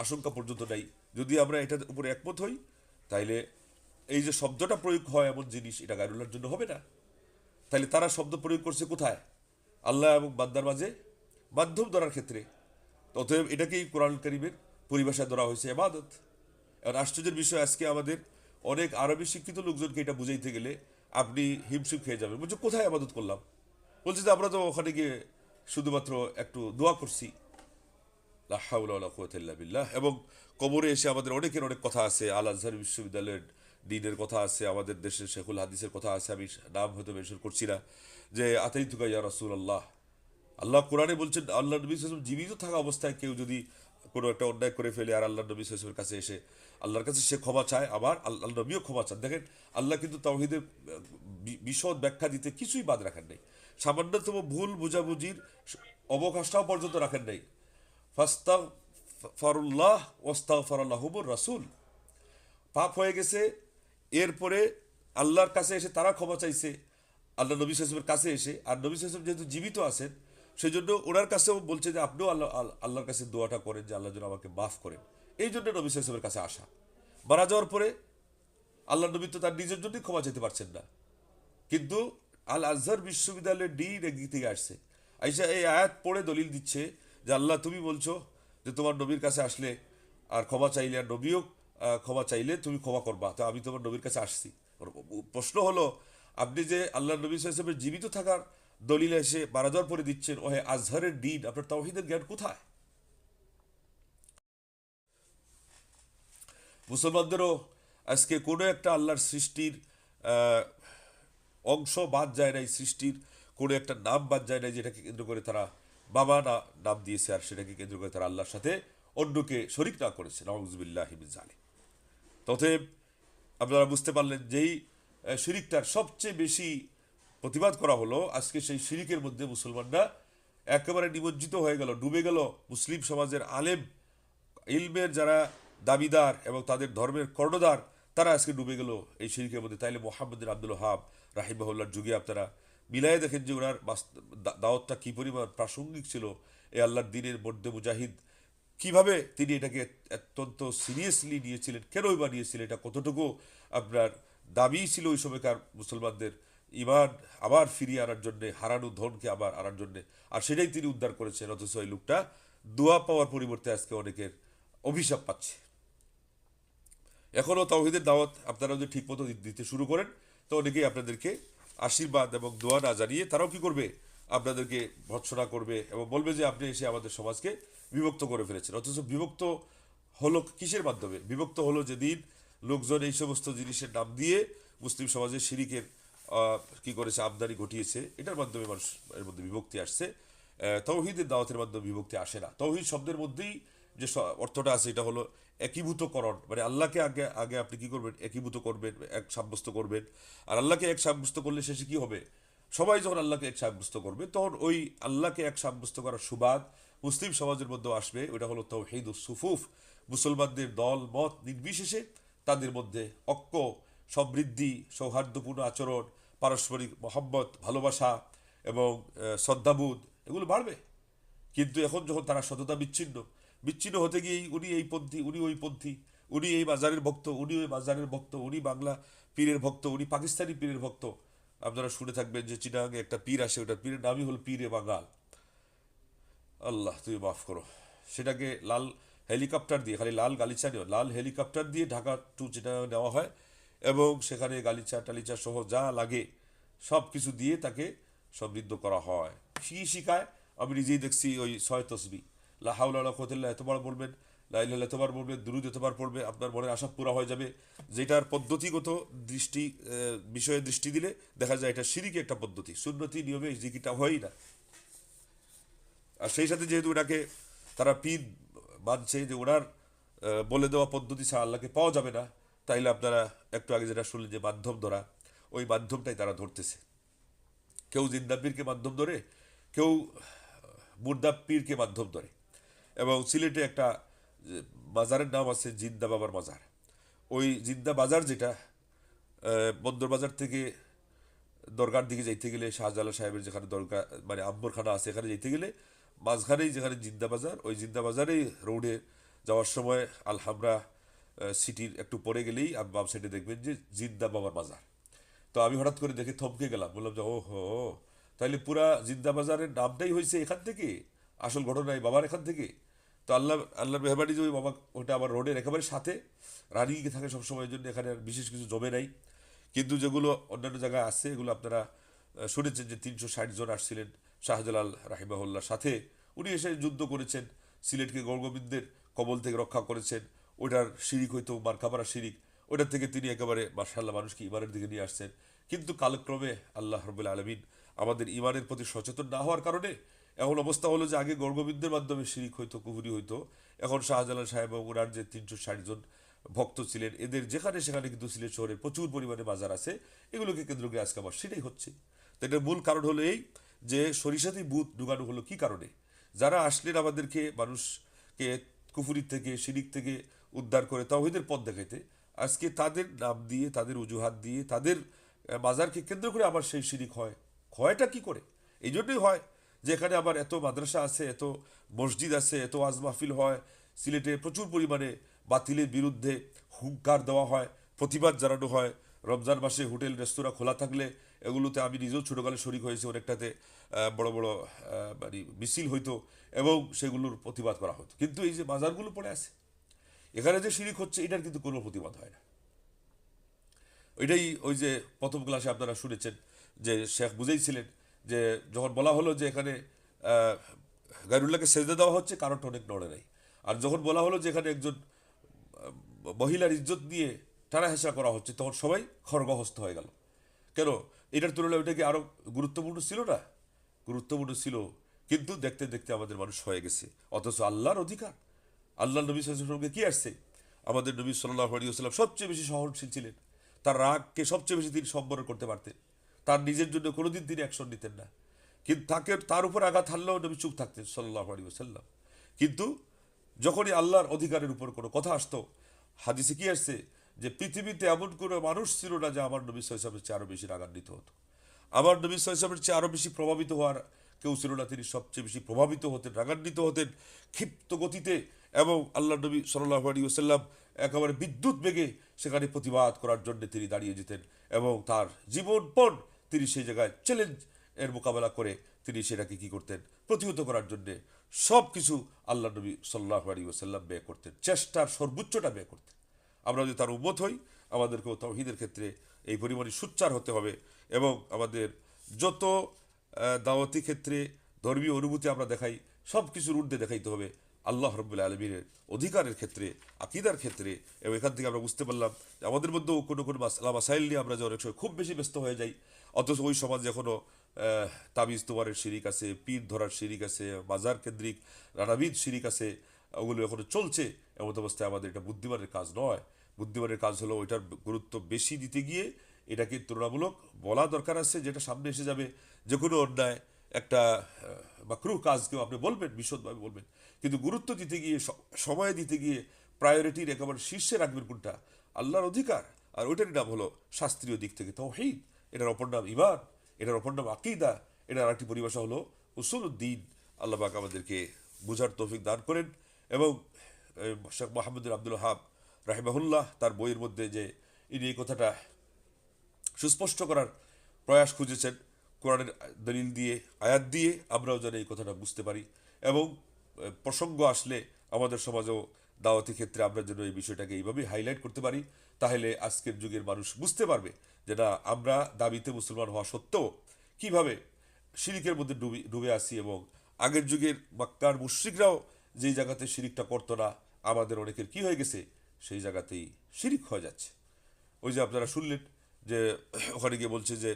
আশঙ্কা পর্যন্ত নাই। যদি আমরা এটার উপরে একমত হই তাইলে এই যে শব্দটা প্রয়োগ হয় এমন জিনিস এটা গায়রুল্লাহর জন্য হবে না। তাইলে তারা শব্দ প্রয়োগ করছে কোথায়? আল্লাহ এবং বান্দার মাঝে মাধ্যম ধরার ক্ষেত্রে। অতএব এটাকেই কোরআন কারীমের পরিভাষায় ধরা হয়েছে ইবাদত। এখন আশ্চর্যের বিষয়, আজকে আমাদের অনেক আরবি শিক্ষিত লোকজনকে এটা বুঝাইতে গেলে আপনি হিমশিম খেয়ে যাবেন। বলছে কোথায় ইবাদত করলাম? বলছে যে আমরা তো ওখানে গিয়ে শুধুমাত্র একটু দোয়া করছি। লা হাওলা ওয়ালা কুওয়াতা ইল্লা বিল্লাহ। এবং কবরে এসে আমাদের অনেকের অনেক কথা আছে, আল আজহার বিশ্ববিদ্যালয়ের ডিনের কথা আছে, আমাদের দেশের শেখুল হাদিসের কথা আছে, আমি নাম হয়তো মেনশন করছি না, যে আতাইতুকা ইয়া রাসূলুল্লাহ। আল্লাহ কোরআনে বলছেন আল্লাহ নবী সাল্লাল্লাহু আলাইহি ওয়াসাল্লাম জীবিত থাকা অবস্থায় কেউ যদি কোনো একটা অন্যায় করে ফেলে আর আল্লাহ নবী সাল্লাল্লাহু আলাইহি ওয়াসাল্লামের কাছে এসে আল্লাহর কাছে সে ক্ষমা চায়, আবার আল্লাহ নবীও ক্ষমা চান। দেখেন আল্লাহ কিন্তু তাওহীদের বিশদ ব্যাখ্যা দিতে কিছুই বাদ রাখেন নাই, সামান্যতম ভুল বুঝাবুঝির অবকাশটাও পর্যন্ত রাখেন নাই। ফাস্তাগফারুল্লাহ ওয়াস্তাগফারালাহুমুর রাসূল, পাপ হয়ে গেছে, এরপরে আল্লাহর কাছে এসে তারা ক্ষমা চাইছে আল্লাহ নবী সাল্লাল্লাহু আলাইহি ওয়াসাল্লামের কাছে এসে। আর নবী সাল্লাল্লাহু আলাইহি ওয়াসাল্লাম যেহেতু জীবিত আছেন সেই জন্য ওনার কাছেও বলছে যে আপনিও আল্লাহর কাছে দোয়াটা করেন যে আল্লাহ যেন আমাকে মাফ করেন। এই জন্য নবী সাল্লাল্লাহু আলাইহি ওয়াসাল্লামের কাছে আসা। মারা যাওয়ার পরে আল্লাহ নবী তো তার নিজের জন্যই ক্ষমা চাইতে পারছেন না, কিন্তু আল আজহার বিশ্ববিদ্যালয়ের ডিন একদিক থেকে আসছে, আইসা এই আয়াত পড়ে দলিল দিচ্ছে যে আল্লাহ তুমি বলছো যে তোমার নবীর কাছে আসলে আর ক্ষমা চাইলে আর নবীও ক্ষমা চাইলে তুমি ক্ষমা করবা, তো আমি তোমার নবীর কাছে আসছি। প্রশ্ন হলো আপনি যে আল্লাহ নবী সাল্লাল্লাহু আলাইহি ওয়াসাল্লামের জীবিত থাকার দলিল এসে মারা যাওয়ার পরে দিচ্ছেন, ওহে আজহারের ডিন, আপনার তাওহীদের জ্ঞান কোথায়? মুসলমানদেরও আজকে কোনো একটা আল্লাহর সৃষ্টির আহ, অংশ বাদ যায় নাই, সৃষ্টির কোনো একটা নাম বাদ যায় নাই যেটাকে কেন্দ্র করে তারা বাবা নাম দিয়েছে আর সেটাকে কেন্দ্র করে তারা আল্লাহর সাথে অন্যকে শরিক না করেছে। নাউযুবিল্লাহি মিন যালিক। তথেব আপনারা বুঝতে পারলেন যেই শিরিকটার সবচেয়ে বেশি প্রতিবাদ করা হলো, আজকে সেই শিরিকের মধ্যে মুসলমানরা একেবারে নিমজ্জিত হয়ে গেল, ডুবে গেল। মুসলিম সমাজের আলেম, ইলমের যারা দাবিদার এবং তাদের ধর্মের কর্ণধার, তারা আজকে ডুবে গেল এই শিরিকের মধ্যে। তাইলে মোহাম্মদ আব্দুল ওহাব রাহিমাহুল্লাহর যুগে আপনারা মিলাই দেখেন যে ওনার দাওয়াতটা কী পরিমাণ প্রাসঙ্গিক ছিল। এই আল্লাহর দিনের মধ্যে মুজাহিদ কিভাবে তিনি এটাকে অত্যন্ত সিরিয়াসলি নিয়েছিলেন, কেনই বা নিয়েছিলেন, এটা কতটুকু আপনার দাবি ছিল ওই সময়কার মুসলমানদের ইমান আবার ফিরিয়ে আনার জন্যে, হারানো ধনকে আবার আনার জন্যে, আর সেটাই তিনি উদ্ধার করেছেন। অথচ এই লোকটা দোয়া পাওয়ার পরিবর্তে আজকে অনেকের অভিশাপ পাচ্ছে। এখনও তাওহীদের দাওয়াত আপনারা যদি ঠিক মতো দিতে শুরু করেন, তো অনেকেই আপনাদেরকে আশীর্বাদ এবং দোয়া না জানিয়ে তারাও কি করবে, আপনাদেরকে ভৎসনা করবে এবং বলবে যে আপনি এসে আমাদের সমাজকে বিভক্ত করে ফেলেছেন। অথচ বিভক্ত হলো কিসের মাধ্যমে? বিভক্ত হলো যেদিন লোকজন এই সমস্ত জিনিসের নাম দিয়ে মুসলিম সমাজে শিরিকের কি করেছে, আমদানি ঘটিয়েছে, এটার মাধ্যমে মানুষ এর মধ্যে বিভক্তি আসছে। তাওহীদের দাওয়াতের মাধ্যমে বিভক্তি আসে না। তাওহীদ শব্দের মধ্যেই যে অর্থটা আছে এটা হলো একীভূতকরণ, মানে আল্লাহকে আগে আগে আপনি কি করবেন, একীভূত করবেন, এক সাব্যস্ত করবেন। আর আল্লাহকে এক সাব্যস্ত করলে শেষে কি হবে? সবাই যখন আল্লাহকে এক সাব্যস্ত করবে, তখন ওই আল্লাহকে এক সাব্যস্ত করার সুবাদ মুসলিম সমাজের মধ্যে আসবে। ওইটা হলো তাওহীদুস সুফুফ। মুসলমানদের দল মত নির্বিশেষে তাদের মধ্যে ঐক্য, সমৃদ্ধি, সৌহার্দ্যপূর্ণ আচরণ, পারস্পরিক মহব্বত, ভালোবাসা এবং শ্রদ্ধাবোধ, এগুলো বাড়বে। কিন্তু এখন যখন তারা সততা বিচ্ছিন্ন, বিচ্ছিন্ন হতে গিয়েই উনি এই পন্থী, উনি ওই পন্থী, উনি এই বাজারের ভক্ত, উনি ওই বাজারের ভক্ত, উনি বাংলা পীরের ভক্ত, উনি পাকিস্তানি পীরের ভক্ত। আপনারা শুনে থাকবেন যে চিটাগাঙে একটা পীর আসে, ওটার পীরের নামই হলো পীরে বাঙাল। আল্লাহ তুমি মাফ করো। সেটাকে লাল হেলিকপ্টার দিয়ে, খালি লাল গালিচা নেওয়া, লাল হেলিকপ্টার দিয়ে ঢাকা টু চিটাগাং নেওয়া হয় এবং সেখানে গালিচা টালিচা সহ যা লাগে সব কিছু দিয়ে তাকে সমৃদ্ধ করা হয়। শিখায়, আমি নিজেই দেখছি ওই 6 তসবি, লা হাওলা ওয়ালা কুওয়াতা ইল্লা এতবার বলবেন, লা ইলাহা ইল্লাল্লাহ এতবার বলবেন, দুরূদ এতবার পড়বে, আপনার মনের আশা পুরা হয়ে যাবে। যেটার পদ্ধতিগত দৃষ্টি বিষয়ে দৃষ্টি দিলে দেখা যায় এটা শিরিকি একটা পদ্ধতি, সুন্নতি নিয়মে এই জিকিরটা হয়ই না। আর সেই সাথে যেহেতু ওনাকে তারা পীর মানছে যে ওনার বলে দেওয়া পদ্ধতি ছাড়া আল্লাহকে পাওয়া যাবে না, তাইলে আপনারা একটু আগে যেটা শুনলেন যে মাধ্যম ধরা, ওই মাধ্যমটাই তারা ধরতেছে। কেউ জিন্দা পীরকে মাধ্যম ধরে, কেউ মুর্দা পীরকে মাধ্যম ধরে। এবং সিলেটে একটা বাজারের নাম আছে জিন্দা বাবার মাজার। ওই জিন্দা বাজার যেটা বন্দর বাজার থেকে দরগার দিকে যাইতে গেলে, শাহজালাল সাহেবের যেখানে দরগা মানে আম্বরখানা আছে, এখানে যেতে গেলে মাঝখানেই যেখানে জিন্দা বাজার, ওই জিন্দা বাজারেই রোডে যাওয়ার সময় আলহামরা সিটির একটু পরে গেলেই আপনি বাম সাইডে দেখবেন যে জিন্দা বাবার বাজার। তো আমি হঠাৎ করে দেখে থমকে গেলাম, বললাম যে ও হো, তাইলে পুরা জিন্দা বাজারের নামটাই হয়েছে এখান থেকে, আসল ঘটনায় বাবার এখান থেকে। তো আল্লাহর মেহরবানি যে ওই বাবা ওটা আবার রোডের একেবারে সাথে রানিংয়ে থাকে সবসময়ের জন্য, এখানে আর বিশেষ কিছু জমে নাই। কিন্তু যেগুলো অন্যান্য জায়গায় আছে এগুলো আপনারা শুনেছেন যে 360 জন আসছিলেন শাহজালাল রাহিমাহুল্লার সাথে, উনি এসে যুদ্ধ করেছেন, সিলেটকে গৌরগোবিন্দের কবল থেকে রক্ষা করেছেন। ওইটার শিরিক হয়তো মার্কাবারা শিরিক, ওইটার থেকে তিনি একেবারে মাশাআল্লাহ মানুষকে ইমানের দিকে নিয়ে আসছেন। কিন্তু কালক্রমে আল্লাহ রাব্বুল আলামিন আমাদের ইমানের প্রতি সচেতন না হওয়ার কারণে এখন অবস্থা হলো যে আগে গৌরগোবিন্দের মাধ্যমে শিরিক হইতো, কুফরি হইতো, এখন শাহজালাল সাহেব এবং ওনার যে 360 জন ভক্ত ছিলেন, এদের যেখানে সেখানে কিন্তু সিলেট শহরে প্রচুর পরিমাণে বাজার আছে, এগুলোকে কেন্দ্র করে আজকে আবার সেটাই হচ্ছে। তো এটার মূল কারণ হলো এই যে সরিষাতেই ভূত ঢুকানো হলো কি কারণে? যারা আসলেন আমাদেরকে মানুষকে কুফুরির থেকে শিরিক থেকে উদ্ধার করে তাওহীদের পথ দেখাইতে, আজকে তাদের নাম দিয়ে, তাদের অজুহাত দিয়ে, তাদের বাজারকে কেন্দ্র করে আবার সেই শিরিক হয়। হয়টা কি করে? এই জন্যই হয় যে এখানে আবার এত মাদ্রাসা আছে, এত মসজিদ আছে, এত ওয়াজ মাহফিল হয়, সিলেটে প্রচুর পরিমাণে বাতিলের বিরুদ্ধে হুঙ্কার দেওয়া হয়, প্রতিবাদ জানানো হয়। রমজান মাসে হোটেল রেস্তোরাঁ খোলা থাকলে এগুলোতে আমি নিজেও ছোটোকালে শরিক হয়েছি, অনেকটাতে বড় বড় মানে মিছিল হইতো এবং সেগুলোর প্রতিবাদ করা হতো। কিন্তু এই যে বাজারগুলো পড়ে আছে, এখানে যে শিরিক হচ্ছে এটার কিন্তু কোনো প্রতিবাদ হয় না। ওইটাই ওই যে প্রথম ক্লাসে আপনারা শুনেছেন যে শেখ বুঝেইছিলেন যে যখন বলা হলো যে এখানে গায়রুল্লাহকে সেজদা দেওয়া হচ্ছে, কারণটা অনেক নড়ে নাই। আর যখন বলা হলো যে এখানে একজন মহিলার ইজ্জত নিয়ে টানা হেঁচড়া করা হচ্ছে, তখন সবাই খড়গহস্ত হয়ে গেল। কেন? এটার তুলনায় ওইটা কি আরও গুরুত্বপূর্ণ ছিল না? গুরুত্বপূর্ণ ছিল, কিন্তু দেখতে দেখতে আমাদের মানুষ হয়ে গেছে। অথচ আল্লাহর অধিকার, আল্লাহ নবী সাল্লাল্লাহু আলাইহি ওয়াসাল্লামকে কি আসছে? আমাদের নবী সাল্লাল্লাহু আলাইহি ওয়াসাল্লাম সবচেয়ে বেশি সহনশীল ছিলেন, তার রাগকে সবচেয়ে বেশি তিনি সম্বরণ করতে পারতেন, তার নিজের জন্য কোনোদিন তিনি অ্যাকশন নিতেন না, কিন্তু তাকে তার উপর আঘাত হানলেও নবী চুপ থাকতেন সাল্লাল্লাহু আলাইহি ওয়াসাল্লাম। কিন্তু যখনই আল্লাহর অধিকারের উপর কোনো কথা আসতো, হাদিসে কি আসছে যে পৃথিবীতে এমন কোনো মানুষ ছিল না যে আমার নবী সাল্লাল্লাহু আলাইহি ওয়াসাল্লামের চেয়ে আরো বেশি রাগান্বিত হতো, আমার নবী সাল্লাল্লাহু আলাইহি ওয়াসাল্লামের চেয়ে আরো বেশি প্রভাবিত হওয়ার কেউ ছিল না। তিনি সবচেয়ে বেশি প্রভাবিত হতেন, রাগান্বিত হতেন ক্ষিপ্ত গতিতে, এবং আল্লাহ নবী সাল্লাল্লাহু আলাইহি ওয়াসাল্লাম একেবারে বিদ্যুৎ বেগে সেখানে প্রতিবাদ করার জন্য তিনি দাঁড়িয়ে যেতেন, এবং তার জীবনপণ তিনি সেই জায়গায় চ্যালেঞ্জ এর মোকাবেলা করে তিনি সেটাকে কি করতেন, প্রতিহত করার জন্যে সব কিছু আল্লাহ নবী সাল্লাল্লাহু আলাইহি ওয়াসাল্লাম ব্যয় করতেন, চেষ্টার সর্বোচ্চটা ব্যয় করতেন। আমরা যদি তার উম্মত হই, আমাদেরকেও তাওহীদের ক্ষেত্রে এই পরিমাণে সোচ্চার হতে হবে, এবং আমাদের যত দাওয়াতি ক্ষেত্রে ধর্মীয় অনুভূতি আমরা দেখাই, সব কিছুর ঊর্ধ্বে দেখাইতে হবে আল্লাহ রাব্বুল আলামিনের অধিকারের ক্ষেত্রে, আকীদার ক্ষেত্রে। এবং এখান থেকে আমরা বুঝতে পারলাম যে আমাদের মধ্যেও কোনো কোনো মাসাইল নিয়ে আমরা যে অনেক সময় খুব বেশি ব্যস্ত হয়ে যাই, অথচ ওই সমাজে এখনও তাবিজ তোয়ারের শিরিক আছে, পীর ধরার শিরিক আছে, মাজার কেন্দ্রিক নানাবিধ শিরিক আছে, ওগুলো এখনো চলছে। এমন অবস্থায় আমাদের এটা বুদ্ধিমানের কাজ নয়। বুদ্ধিমানের কাজ হলো ওইটার গুরুত্ব বেশি দিতে গিয়ে এটাকে তুলনামূলক বলা দরকার আছে, যেটা সামনে এসে যাবে যে কোনো অন্যায় একটা মাকরুহ কাজকেও আপনি বলবেন, বিশদভাবে বলবেন, কিন্তু গুরুত্ব দিতে গিয়ে, সময় দিতে গিয়ে প্রায়োরিটির একেবারে শীর্ষে রাখবেন কোনটা, আল্লাহর অধিকার, আর ওইটারই নাম হলো শাস্ত্রীয় দিক থেকে তাওহীদ, এটার অপর নাম ঈমান, এটার অপর নাম আকীদা, এটার আরেকটি পরিভাষা হলো উসুলুদ্দিন। আল্লাহ পাক আমাদেরকে বুঝার তৌফিক দান করেন। এবং শেখ মোহাম্মদ আব্দুল ওয়াহাব রাহিমাহুল্লাহ তার বইয়ের মধ্যে যে ইনি এই কথাটা সুস্পষ্ট করার প্রয়াস খুঁজেছেন, কোরআনের দলিল দিয়ে, আয়াত দিয়ে আমরাও যেন এই কথাটা বুঝতে পারি, এবং প্রসঙ্গ আসলে আমাদের সমাজেও দাওয়াতি ক্ষেত্রে আমরা যেন এই বিষয়টাকে এইভাবেই হাইলাইট করতে পারি, তাহলে আজকের যুগের মানুষ বুঝতে পারবে যে না, আমরা দাবিতে মুসলমান হওয়া সত্ত্বেও কীভাবে শিরিকের মধ্যে ডুবে আসি, এবং আগের যুগের মক্কার মুশরিকরাও যেই জায়গাতে শিরিকটা করতো না, আমাদের অনেকের কি হয়ে গেছে, সেই জায়গাতেই শিরিক হয়ে যাচ্ছে। ওই যে আপনারা শুনলেন যে ওখানে গিয়ে বলছে যে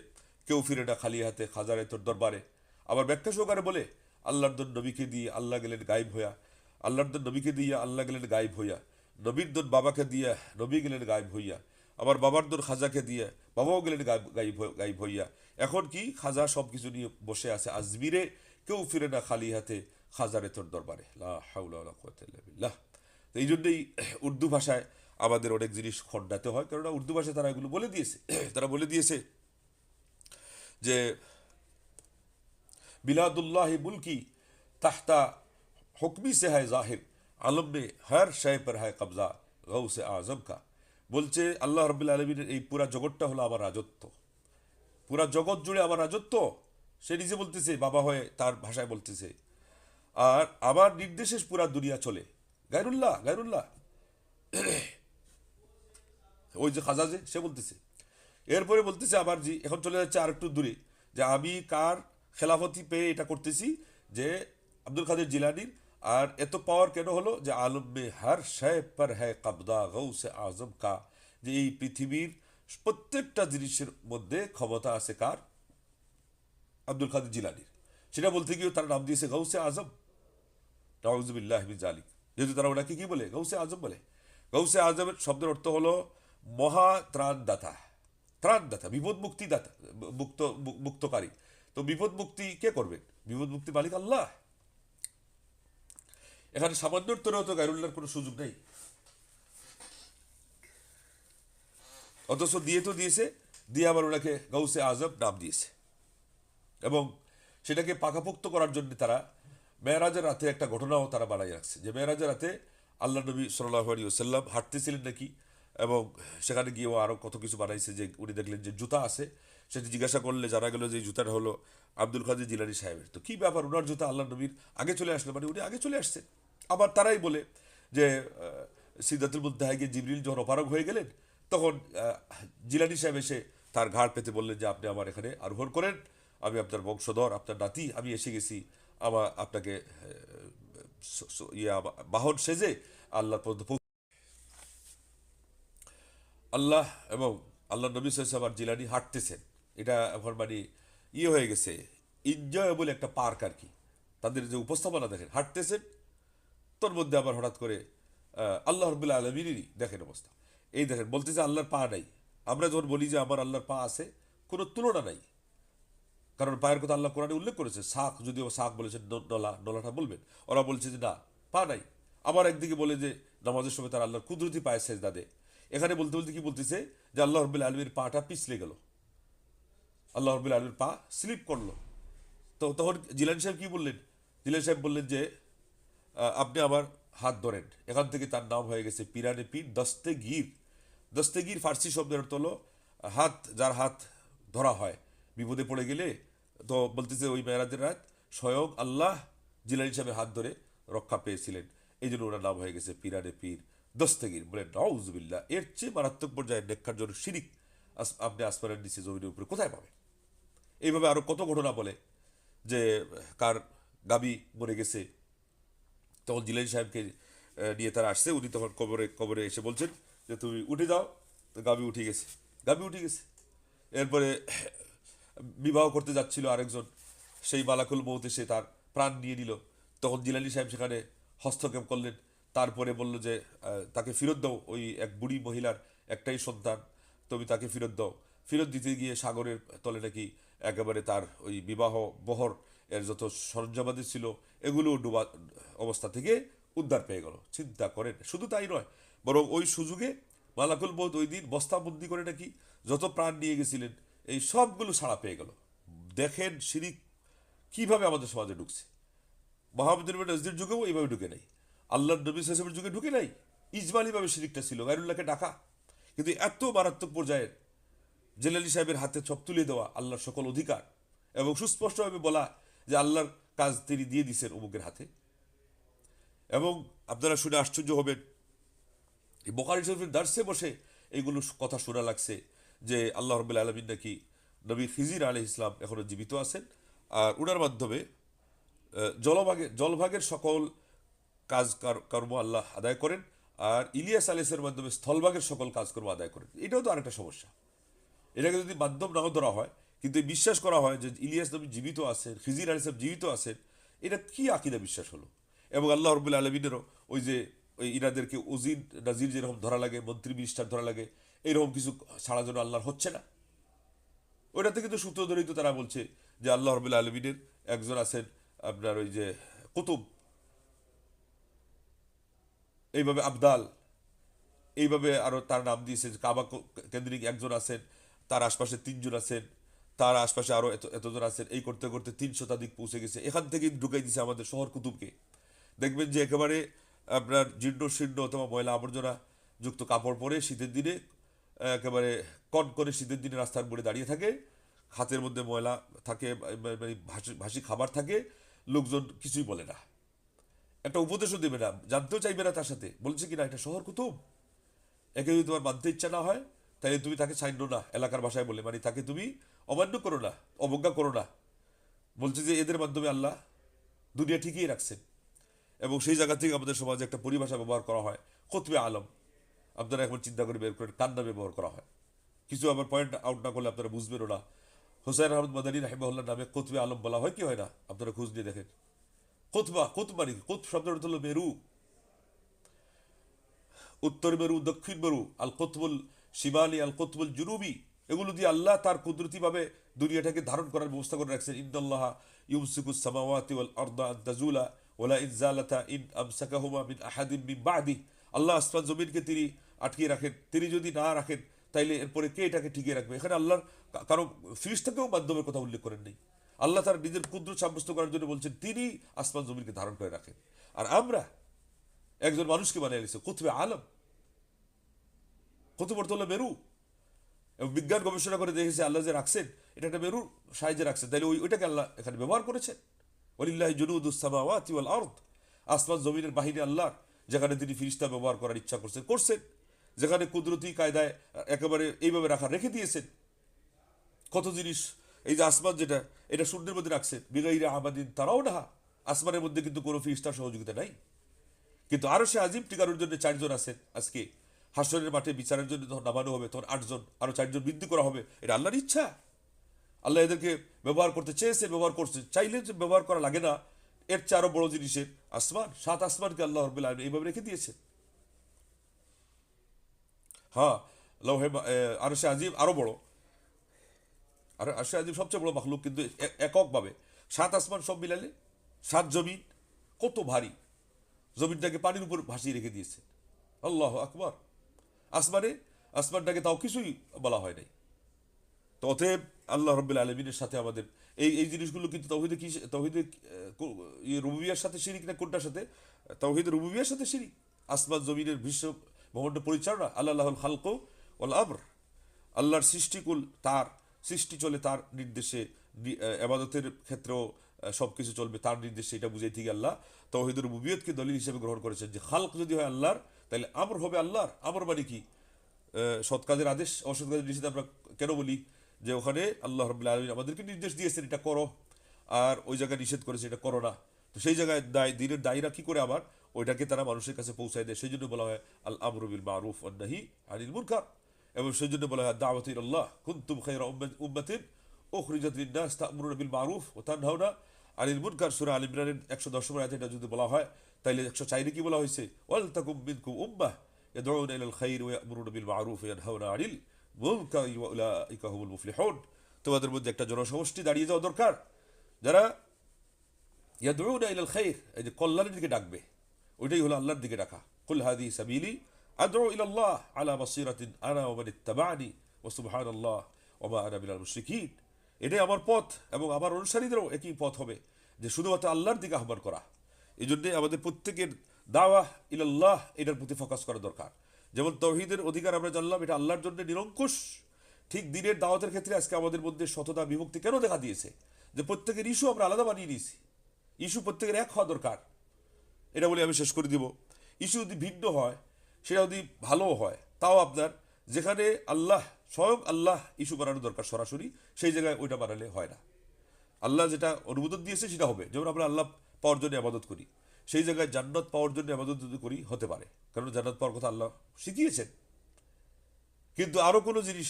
কেউ ফিরে না খালি হাতে খাজারে তোর দরবারে, আবার ব্যাখ্যা সহকারে বলে আল্লাহর দন নবীকে দিয়ে আল্লাহ গেলেন গায়েব হইয়া, আল্লাহর দন নবীকে দিয়ে আল্লাহ গেলেন গায়েব হইয়া, নবীর দন বাবাকে দিয়ে নবী গেলেন গায়েব হইয়া, আবার বাবার দন খাজাকে দিয়ে বাবাও গেলেন গায়েব হইয়া। এখন কি খাজা সব কিছু নিয়ে বসে আছে আজমিরে, কেউ ফিরে না খালি হাতে খাজারে তোর দরবারে, লা হাওলা ওয়ালা কুওয়াতা ইল্লা বিল্লাহ। তো এই জন্যই উর্দু ভাষায় আমাদের অনেক জিনিস খণ্ডাতে হয়, কেননা উর্দু ভাষায় তারা এগুলো বলে দিয়েছে। তারা বলে দিয়েছে যে बिलादुल्लाह मुल्की तहता हुक्मी से है जाहिर आलम में हर शय पर है कब्जा गौस आजम का। বলছে আল্লাহ রাব্বুল আলামিনের এই পুরা জগৎটা হলো আমার রাজত্ব, পুরা জগৎ জুড়ে আমার রাজত্ব, সে নিজে বলতেছে, বাবা হয়ে তার ভাষায় বলতেছে, আর আমার নির্দেশে পুরা দুনিয়া চলে। গায়রুল্লাহ, গায়রুল্লাহ, ওই যে খাজা যে সে বলতেছে। এরপরে বলতেছে আবার জি, এখন চলে যাচ্ছে আর একটু দূরে, যে আমি কার খেলাফতি পেয়ে এটা করতেছি, যে আব্দুল কাদের জিলানির। আর এত পাওয়ার কেন হলো, যে আলম মে হর শয় পর হ্যায় কবদা গৌসে আজম কা, যে এই পৃথিবীর প্রত্যেকটা জিনিসের মধ্যে ক্ষমতা আছে কার, আব্দুল কাদের জিলানির। সেটা বলতে গিয়েও তার নাম দিয়েছে গৌসে আজম, নাউযুবিল্লাহ মিন যালিক। যেহেতু তারা ওনাকে কি বলে, গৌসে আজম বলে। গৌসে আজমের শব্দের অর্থ হলো মহা ত্রাণদাতা, ত্রাণদাতা, বিপদ মুক্তি দাতা, মুক্তকারী। তো বিপদ মুক্তি কে করবেন? বিপদ মুক্তি মালিক আল্লাহ। এখানে সামান্যতরও তো গায়রুল্লাহর কোনো সুযোগ নেই, অথচ দিয়ে তো দিয়েছে, দিয়ে আবার ওনাকে গৌসে আজম নাম দিয়েছে। এবং সেটাকে পাকাপোক্ত করার জন্য তারা মেরাজের রাতে একটা ঘটনাও তারা বানাই রাখছে, যে মেরাজের রাতে আল্লাহ নবী সাল্লাল্লাহু আলাইহি ওয়াসাল্লাম হাঁটতেছিলেন নাকি, এবং সেখানে গিয়েও আরও কত কিছু বানাইছে, যে উনি দেখলেন যে জুতা আছে, সেটি জিজ্ঞাসা করলে জানা গেল যে এই জুতাটা হলো আব্দুল কাদের জিলানী সাহেবের। তো কী ব্যাপার, ওনার জুতা আল্লাহ নবীর আগে চলে আসলো, মানে উনি আগে চলে আসছেন। আবার তারাই বলে যে সিদরাতুল মুনতাহায় গিয়ে জিবরিল যখন অপারগ হয়ে গেলেন, তখন জিলানী সাহেব এসে তার ঘাড় পেতে বললেন যে আপনি আমার এখানে আরোহণ করেন, আমি আপনার বংশধর, আপনার নাতি, আমি এসে গেছি, আমার আপনাকে বাহন সেজে আল্লাহ পর্যন্ত। আল্লাহ এবং আল্লাহ নবী সাল্লাল্লাহু আলাইহি জিলানী হাঁটতেছেন, এটা এখন মানে হয়ে গেছে, এনজয়েবল একটা পার্ক আর কি। তাদের যে উপস্থাপনা দেখেন, হাঁটতেছেন, তোর মধ্যে আবার হঠাৎ করে আল্লাহ রাব্বুল আলামিনেরই দেখেন অবস্থা। এই দেখেন বলতেছে আল্লাহর পা নাই। আমরা যখন বলি যে আমার আল্লাহর পা আছে, কোনো তুলনা নাই, কারণ পায়ের কথা আল্লাহ কোরআনে উল্লেখ করেছে। শাক, যদিও শাক বলেছেন নলাটা বলবেন, ওরা বলছে যে না, পা নাই। আবার একদিকে বলে যে নামাজের সময় তার আল্লাহর কুদরতি পায়ে সেজদা দেয়। এখানে বলতে বলতে কি বলতেছে যে আল্লাহ রাব্বুল আলামিনের পাটা পিছলে গেল, আল্লাহ রাব্বুল আলামিনের পা স্লিপ করলো। তো তখন জিলানি সাহেব কি বললেন? জিলানি সাহেব বললেন যে আপনি আমার হাত ধরেন। এখান থেকে তার নাম হয়ে গেছে পিরানে পীর দস্তেগীর। দস্তেগীর ফার্সি শব্দের অর্থ হলো হাত, যার হাত ধরা হয় বিপদে পড়ে গেলে। তো বলতেছে ওই মেয়েরাজের রাত স্বয়ং আল্লাহ জিলানি সাহেবের হাত ধরে রক্ষা পেয়েছিলেন, এই জন্য ওনার নাম হয়ে গেছে পিরানে পীর দস্তেগীর। বলে নাউজুবিল্লাহ, এর চেয়ে মারাত্মক পর্যায়ে নেককার জন্য শিরিক আপনি আসমানের নিচে জমিনের উপরে কোথায় পাবেন? এইভাবে আরো কত ঘটনা বলে যে কার গাবি মরে গেছে, তখন জিলানি সাহেবকে নিয়ে তারা আসছে। উনি তখন কবরে কবরে এসে বলছেন যে তুমি উঠে যাও। তো গাবি উঠে গেছে, গাবি উঠে গেছে। এরপরে বিবাহ করতে যাচ্ছিল আরেকজন, সেই মালাকুল মৌত এসে তার প্রাণ নিয়ে নিল। তখন জিলানি সাহেব সেখানে হস্তক্ষেপ করলেন। তারপরে বলল যে তাকে ফেরত দাও, ওই এক বুড়ি মহিলার একটাই সন্তান, তুমি তাকে ফেরত দাও। ফেরত দিতে গিয়ে সাগরের তলে নাকি একেবারে তার ওই বিবাহ বহর এর যত সরঞ্জামাদি ছিল এগুলো ডুবা অবস্থা থেকে উদ্ধার পেয়ে গেল। চিন্তা করেন, শুধু তাই নয়, বরং ওই সুযোগে মালাকুল মৌত ওই দিন বস্তাবন্দি করে নাকি যত প্রাণ নিয়ে গেছিলেন এই সবগুলো ছাড়া পেয়ে গেল। দেখেন শিরিক কিভাবে আমাদের সমাজে ঢুকছে। মোহাম্মদ নজরুল যুগেও এইভাবে ঢুকে নাই, আল্লাহ নবী সাল্লাল্লাহু যুগে ঢুকে নাই। ইজমালিভাবে শিরিকটা ছিল, গায়রুল্লাহকে ডাকা। কিন্তু এত মারাত্মক পর্যায়ের জেলালি সাহেবের হাতে সব তুলে দেওয়া আল্লাহর সকল অধিকার, এবং সুস্পষ্টভাবে বলা যে আল্লাহর কাজ তিনি দিয়ে দিছেন অমুকের হাতে। এবং আপনারা শুনে আশ্চর্য হবেন, এই বুখারী শরীফের দার্সে বসে এইগুলো কথা শোনা লাগছে যে আল্লাহ রাব্বুল আলামিন নাকি নবী খিজির আলাইহিস ইসলাম এখনো জীবিত আছেন, আর ওনার মাধ্যমে জলভাগের সকল কর্ম আল্লাহ আদায় করেন, আর ইলিয়াস আলাইহিসের মাধ্যমে স্থলভাগের সকল কাজকর্ম আদায় করেন। এটাও তো আরেকটা সমস্যা। এটাকে যদি মাধ্যম নাও ধরা হয়, কিন্তু বিশ্বাস করা হয় যে ইলিয়াস নবী জীবিত আছেন, খিজির আলাইহিস সালাম জীবিত আছেন, এটা কি আকিদা বিশ্বাস হলো? এবং আল্লাহ রাব্বুল আলামিনেরও ওই যে ওই ইনাদেরকে উজির নাজির যেরকম ধরা লাগে, মন্ত্রী মিনিস্টার ধরা লাগে, এরকম কিছু ছাড়া যেন আল্লাহর হচ্ছে না। ওইটা থেকে তো সূত্র ধরেই তো তারা বলছে যে আল্লাহ রাব্বুল আলামিনের একজন আছেন আপনার ওই যে কুতুব, এইভাবে আবদাল, এইভাবে আরো তার নাম দিয়েছে যে কাবা কেন্দ্রিক একজন আছেন, তার আশপাশে তিনজন আছেন, তার আশপাশে আরো এতজন আছেন। এই করতে করতে 3 শতাধিক পৌঁছে গেছে। এখান থেকে ঢুকাই দিছে আমাদের শহর কুতুবকে। দেখবেন যে একেবারে আপনার জীর্ণ শীর্ণ অথবা ময়লা আবর্জনা যুক্ত কাপড় পরে শীতের দিনে একেবারে কন করে শীতের দিনে রাস্তার মোড়ে দাঁড়িয়ে থাকে, হাতের মধ্যে ময়লা থাকে, মানে ভাসি খাবার থাকে, লোকজন কিছুই বলে না, একটা উপদেশও দেবে না, জানতেও চাইবে না তার সাথে। বলছে কি না এটা শহর কুতুব, একে যদি তোমার মানতে ইচ্ছা না হয় তাহলে তুমি তাকে ছাইনো না, এলাকার ভাষায় বলে, মানে তাকে তুমি অমান্য করো না, অবজ্ঞা করো না। বলছে যে এদের মাধ্যমে আল্লাহ দুনিয়া ঠিকই রাখছেন। এবং সেই জায়গা থেকে আমাদের সমাজে একটা পরিভাষা ব্যবহার করা হয়, খুতবে আলম। আপনারা এখন চিন্তা করে বের করেন, কান্না ব্যবহার করা হয়। কিছু আবার পয়েন্ট আউট না করলে আপনারা বুঝবেনও না। হোসেন আহমদ মাদানী রাহিমাহুল্লাহ নামে খুতবে আলম বলা হয় কি হয় না? আপনারা খোঁজ নিয়ে দেখেন। কুতবানি কুত শব্দের অর্থ হলো মেরু, উত্তর মেরু, দক্ষিণ মেরু, আল কুতবুল শিমালি, আল কুতবুল জুনুবি। এগুলো দিয়ে আল্লাহ তার কুদরতিভাবে দুনিয়াটাকে ধারণ করার ব্যবস্থা করে রাখছেন। ইন্নাল্লাহা ইউমসিকুস সামাওয়াতি ওয়াল আরদা আন তাজুলা ওয়ালা ইন যালাতা ইন আমসাকাহুমা মিন আহাদিন মিন বাদি। আল্লাহ আসমান জমিনকে তিনি আটকিয়ে রাখেন, তিনি যদি না রাখেন তাইলে এরপরে কে এটাকে টিকিয়ে রাখবে? এখানে আল্লাহর কারো ফিরিস্তাকেও মাধ্যমের কথা উল্লেখ করেন নেই। আল্লাহ তার নিজের কুদরত সাব্যস্ত করার জন্য বলছেন তিনি আসমান জমিনকে ধারণ করে রাখেন। আর আমরা একজন মানুষকে বানিয়ে গেছে কুতবে আলম। কুতুব অর্থ হলো মেরু। এবং বিজ্ঞান গবেষণা করে দেখেছে আল্লাহ যে রাখছেন এটা একটা মেরুর সাহায্যে রাখছেন, তাইলে ওইটাকে আল্লাহ এখানে ব্যবহার করেছেন। ওয়ালিল্লাহি জুনুদুস সামাওয়াতি ওয়াল আরদ। আসমান জমিনের বাহিনী আল্লাহর, যেখানে তিনি ফিরিস্তা ব্যবহার করার ইচ্ছা করছেন, যেখানে কুদরতি কায়দায় একেবারে এইভাবে রেখে দিয়েছেন। কত জিনিস, এই যে আসমান যেটা, এটা শূন্যের মধ্যে রাখছেন, বিগাইরে আবাদিন তারাও না। আসমানের মধ্যে কিন্তু কোনো ফিরিস্তার সহযোগিতা নাই। কিন্তু আরো সে আজিম টিকানোর জন্য 4 জন আছেন। আজকে হাসরের মাঠে বিচারের জন্য যখন নামানো হবে তখন 8 জন, আরো 4 জন বৃদ্ধি করা হবে। এটা আল্লাহর ইচ্ছা। আল্লাহ এদেরকে ব্যবহার করতে চেয়েছে, ব্যবহার করছে। চাইলে যে ব্যবহার করা লাগে না, এর চেয়ে আরো বড় জিনিসের আসমান, 7 আসমানকে আল্লাহ রাব্বুল আলামিন এইভাবে রেখে দিয়েছে। হ্যাঁ, আরশে আজিম আরো বড়, আর আরশে আজিম সবচেয়ে বড় মাখলুক, কিন্তু এককভাবে 7 আসমান সব মিলালে 7 জমিন কত ভারী, জমিনটাকে পানির উপর ভাসিয়ে রেখে দিয়েছে। আল্লাহ আকবার। আসমানে, আসমানটাকে তাও কিছুই বলা হয় নাই। তো অতএব আল্লাহ রব্বুল আলমিনের সাথে আমাদের এই এই জিনিসগুলো কিন্তু তৌহিদে কি, তৌহিদে রুবুবিয়ার সাথে শিরিক না কোনটার সাথে? তৌহিদ রুবুবিয়ার সাথে শিরিক। আসমান জমিনের বিশ্ব ব্রহ্মাণ্ড পরিচালনা, আল্লাহুল খালক ওয়াল আমর, আল্লাহর সৃষ্টিকুল, তার সৃষ্টি চলে তার নির্দেশে, এবাদতের ক্ষেত্রেও সব কিছু চলবে তার নির্দেশে। এটা বুঝাই থেকে আল্লাহ তৌহিদুর রুবুবিয়তকে দলিল হিসেবে গ্রহণ করেছেন যে খালক যদি হয় আল্লাহর, তাহলে আমর হবে আল্লাহর। আমর মানে কি? সৎ কাজের আদেশ, অসৎ কাজের নিষেধ। আমরা কেন বলি যে ওখানে আল্লাহ রাব্বুল আলামিন আমাদেরকে নির্দেশ দিয়েছেন এটা করো, আর ওই জায়গায় নিষেধ করেছে এটা করো না। তো সেই জায়গায় দিনের দায়ীরা কি করে আবার ওইটাকে তারা মানুষের কাছে পৌঁছায় দেয়। সেই জন্য বলা হয় আল আমরু বিল মারুফ ওয়ান নাহি আনিল মুনকার। এবং সেই জন্য বলা হয় দাওয়াতু ইলাল্লাহ কুনতুম খায়রা উম্মাতিন উখরিজাত লিন-নাস তা'মুরুনা বিল মারুফ ওয়া তানহাউনা আনিল মুনকার। সূরা আল ইমরানের 110 নম্বর আয়াতে এটা যদি বলা হয়, তাইলে 104 কি বলা হয়েছে? ওয়াল তাকুম মিনকুম উম্মাহ ইয়াদউনা ইলাল খায়র ওয়া ইয়া'মুরুনা বিল মারুফ ওয়া ইয়ানহাউনা আনিল মুনকার ওয়া উলাইকা হুমুল মুফলিহুন। তোমাদের মধ্যে একটা জনসমষ্টি দাঁড়িয়ে যাওয়া দরকার, যারা ইয়াদউনা ইলাল খায়র, এই যে কল্যাণের দিকে ডাকবে, ওইটাই হলো আল্লাহর দিকে ডাকা। কুল হাযিহি সাবিলি আদউ ইলাল্লাহ আলা বাসীরাতিন আনা ওয়া মান ইত্তাবা'নি ওয়া সুবহানাল্লাহ ওয়া মা আনা মিনাল মুশরিকিন। এটাই আমার পথ এবং আমার অনুসারীদেরও একই পথ হবে, যে শুধুমাত্র আল্লাহর দিকে আহ্বান করা। এই জন্যে আমাদের প্রত্যেকের দাওয়াহ ইলাল্লাহ এটার প্রতি ফোকাস করা দরকার। যেমন তাওহীদের অধিকার আমরা জানলাম, এটা আল্লাহর জন্য নিরঙ্কুশ। ঠিক দিনের দাওয়াতের ক্ষেত্রে আজকে আমাদের মধ্যে শততা বিভক্তি কেন দেখা দিয়েছে? যে প্রত্যেকের ইস্যু আমরা আলাদা বানিয়ে নিয়েছি। ইস্যু প্রত্যেকের এক হওয়া দরকার। এটা বলে আমি শেষ করে দিব। ইস্যু যদি ভিন্ন হয়, সেটা যদি ভালোও হয়, তাও আপনার যেখানে আল্লাহ, স্বয়ং আল্লাহ ইস্যু বানানো দরকার সরাসরি, সেই জায়গায় ওইটা বানালে হয় না। আল্লাহ যেটা অনুমোদন দিয়েছে সেটা হবে। যেমন আমরা আল্লাহ পাওয়ার জন্য আবাদত করি, সেই জায়গায় জান্নাত পাওয়ার জন্য আবাদত যদি করি হতে পারে, কারণ জান্নাত পাওয়ার কথা আল্লাহ শিখিয়েছেন। কিন্তু আরও কোনো জিনিস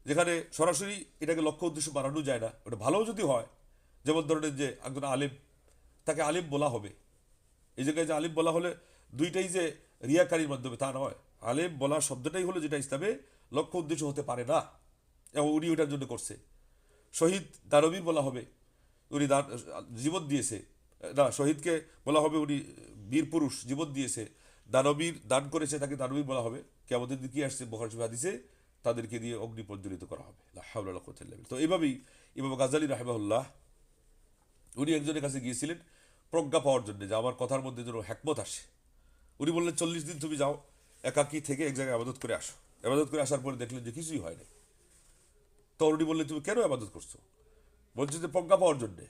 যেখানে সরাসরি এটাকে লক্ষ্য উদ্দেশ্য বানানো যায় না, ওটা ভালোও যদি হয়, যেমন ধরেন যে একজন আলেম, তাকে আলিম বলা হবে। এই জায়গায় যে আলিম বলা হলে দুইটাই যে রিয়াকারির মাধ্যমে তা নয়। আলেম বলা শব্দটাই হলো যেটা ইসলামে লক্ষ্য উদ্দেশ্য হতে পারে না, এবং উনি ওটার জন্য করছে। শহীদ দানবীর বলা হবে, উনি জীবন দিয়েছে। না, শহীদকে বলা হবে উনি বীর পুরুষ, জীবন দিয়েছে। দানবীর দান করেছে, তাকে দানবীর বলা হবে। কেমন দিন কি আসছে বুখারী শরীফে হাদিসে, তাদেরকে দিয়ে অগ্নি প্রজ্বলিত করা হবে। লা হাওলা ওয়ালা কুওয়াতা ইল্লা বিল্লাহ। তো এইভাবেই ইমাম গাজ্জালী রাহিমাহুল্লাহ, উনি একজনের কাছে গিয়েছিলেন প্রজ্ঞা পাওয়ার জন্য, যে আমার কথার মধ্যে যেন হ্যাকমত আসে। উনি বললেন 40 দিন তুমি যাও একাকী থেকে এক জায়গায় আবাদত করে আসো। আবাদত করে আসার পরে দেখলেন যে কিছুই হয় নাই। তো উনি বললেন তুমি কেন আবাদত করছো? বলছে যে প্রজ্ঞা পাওয়ার জন্যে।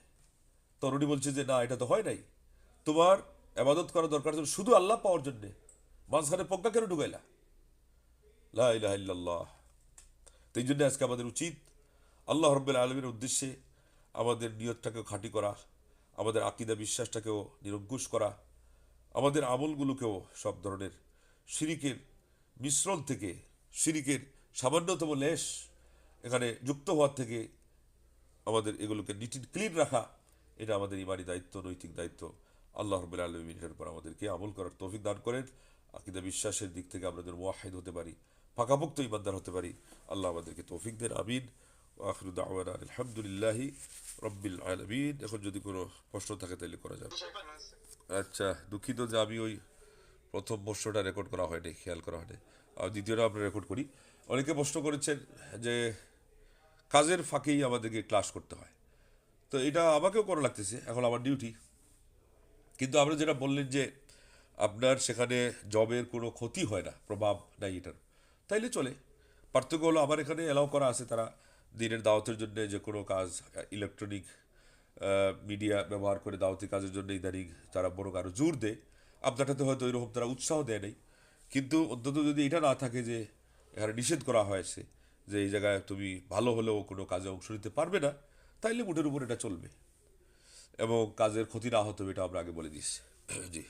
তরুণী বলছে যে না, এটা তো হয় নাই। তোমার আবাদত করা দরকার ছিল শুধু আল্লাহ পাওয়ার জন্যে, মাঝখানে প্রজ্ঞা কেন ঢুকাইলা? লা ইলাহা ইল্লাল্লাহ। তো এই জন্য আজকে আমাদের উচিত আল্লাহ রাব্বুল আলামিনের উদ্দেশ্যে আমাদের নিয়তটাকেও খাঁটি করা, আমাদের আকীদা বিশ্বাসটাকেও নিরঙ্কুশ করা, আমাদের আমলগুলোকেও সব ধরনের শিরিকের মিশ্রণ থেকে, শিরিকের সামান্যতম লেশ এখানে যুক্ত হওয়ার থেকে আমাদের এগুলোকে নিট অ্যান্ড ক্লিন রাখা, এটা আমাদের ইমানি দায়িত্ব, নৈতিক দায়িত্ব। আল্লাহ রাব্বুল আলামিন এটার উপর আমাদেরকে আমল করার তৌফিক দান করেন। আকীদা বিশ্বাসের দিক থেকে আমরা যেন মুওয়াহহিদ হতে পারি, পাকাপোক্ত ইমানদার হতে পারি। আল্লাহ আমাদেরকে তৌফিক দেন, আমিন। ওয়া আখিরু দাওয়ানা আলহামদুলিল্লাহি রাব্বিল আলামিন। এখন যদি কোনো প্রশ্ন থাকে তাহলে করা যাবে। আচ্ছা, দুঃখিত যে আমি ওই প্রথম প্রশ্নটা রেকর্ড করা হয়নি, খেয়াল করা হয়নি। আর দ্বিতীয়টা আমরা রেকর্ড করি। অনেকে প্রশ্ন করেছেন যে কাজের ফাঁকেই আমাদেরকে ক্লাস করতে হয়। তো এটা আমাকেও করা লাগতেছে, এখন আমার ডিউটি। কিন্তু আমরা যেটা বললেন যে আপনার সেখানে জবের কোনো ক্ষতি হয় না, প্রভাব নাই এটার, তাইলে চলে। পার্থক্য হলো আমার এখানে অ্যালাউ করা আছে, তারা দিনের দাওয়াতের জন্য যে কোনো কাজ, ইলেকট্রনিক মিডিয়া ব্যবহার করে দাওয়াতি কাজের জন্য ইদানিং তারা বড় আরও জোর দেয়। আপনারটাতে হয়তো এরকম তারা উৎসাহ দেয় নাই। কিন্তু অন্তত যদি এটা না থাকে যে এখানে নিষেধ করা হয়েছে যে এই জায়গায় তুমি ভালো হলেও কোনো কাজে অংশ নিতে পারবে না, তাইলে মুঠের উপর এটা চলবে এবং কাজের ক্ষতি না হতে হবে, এটা আমরা আগে বলে দিচ্ছি। জি।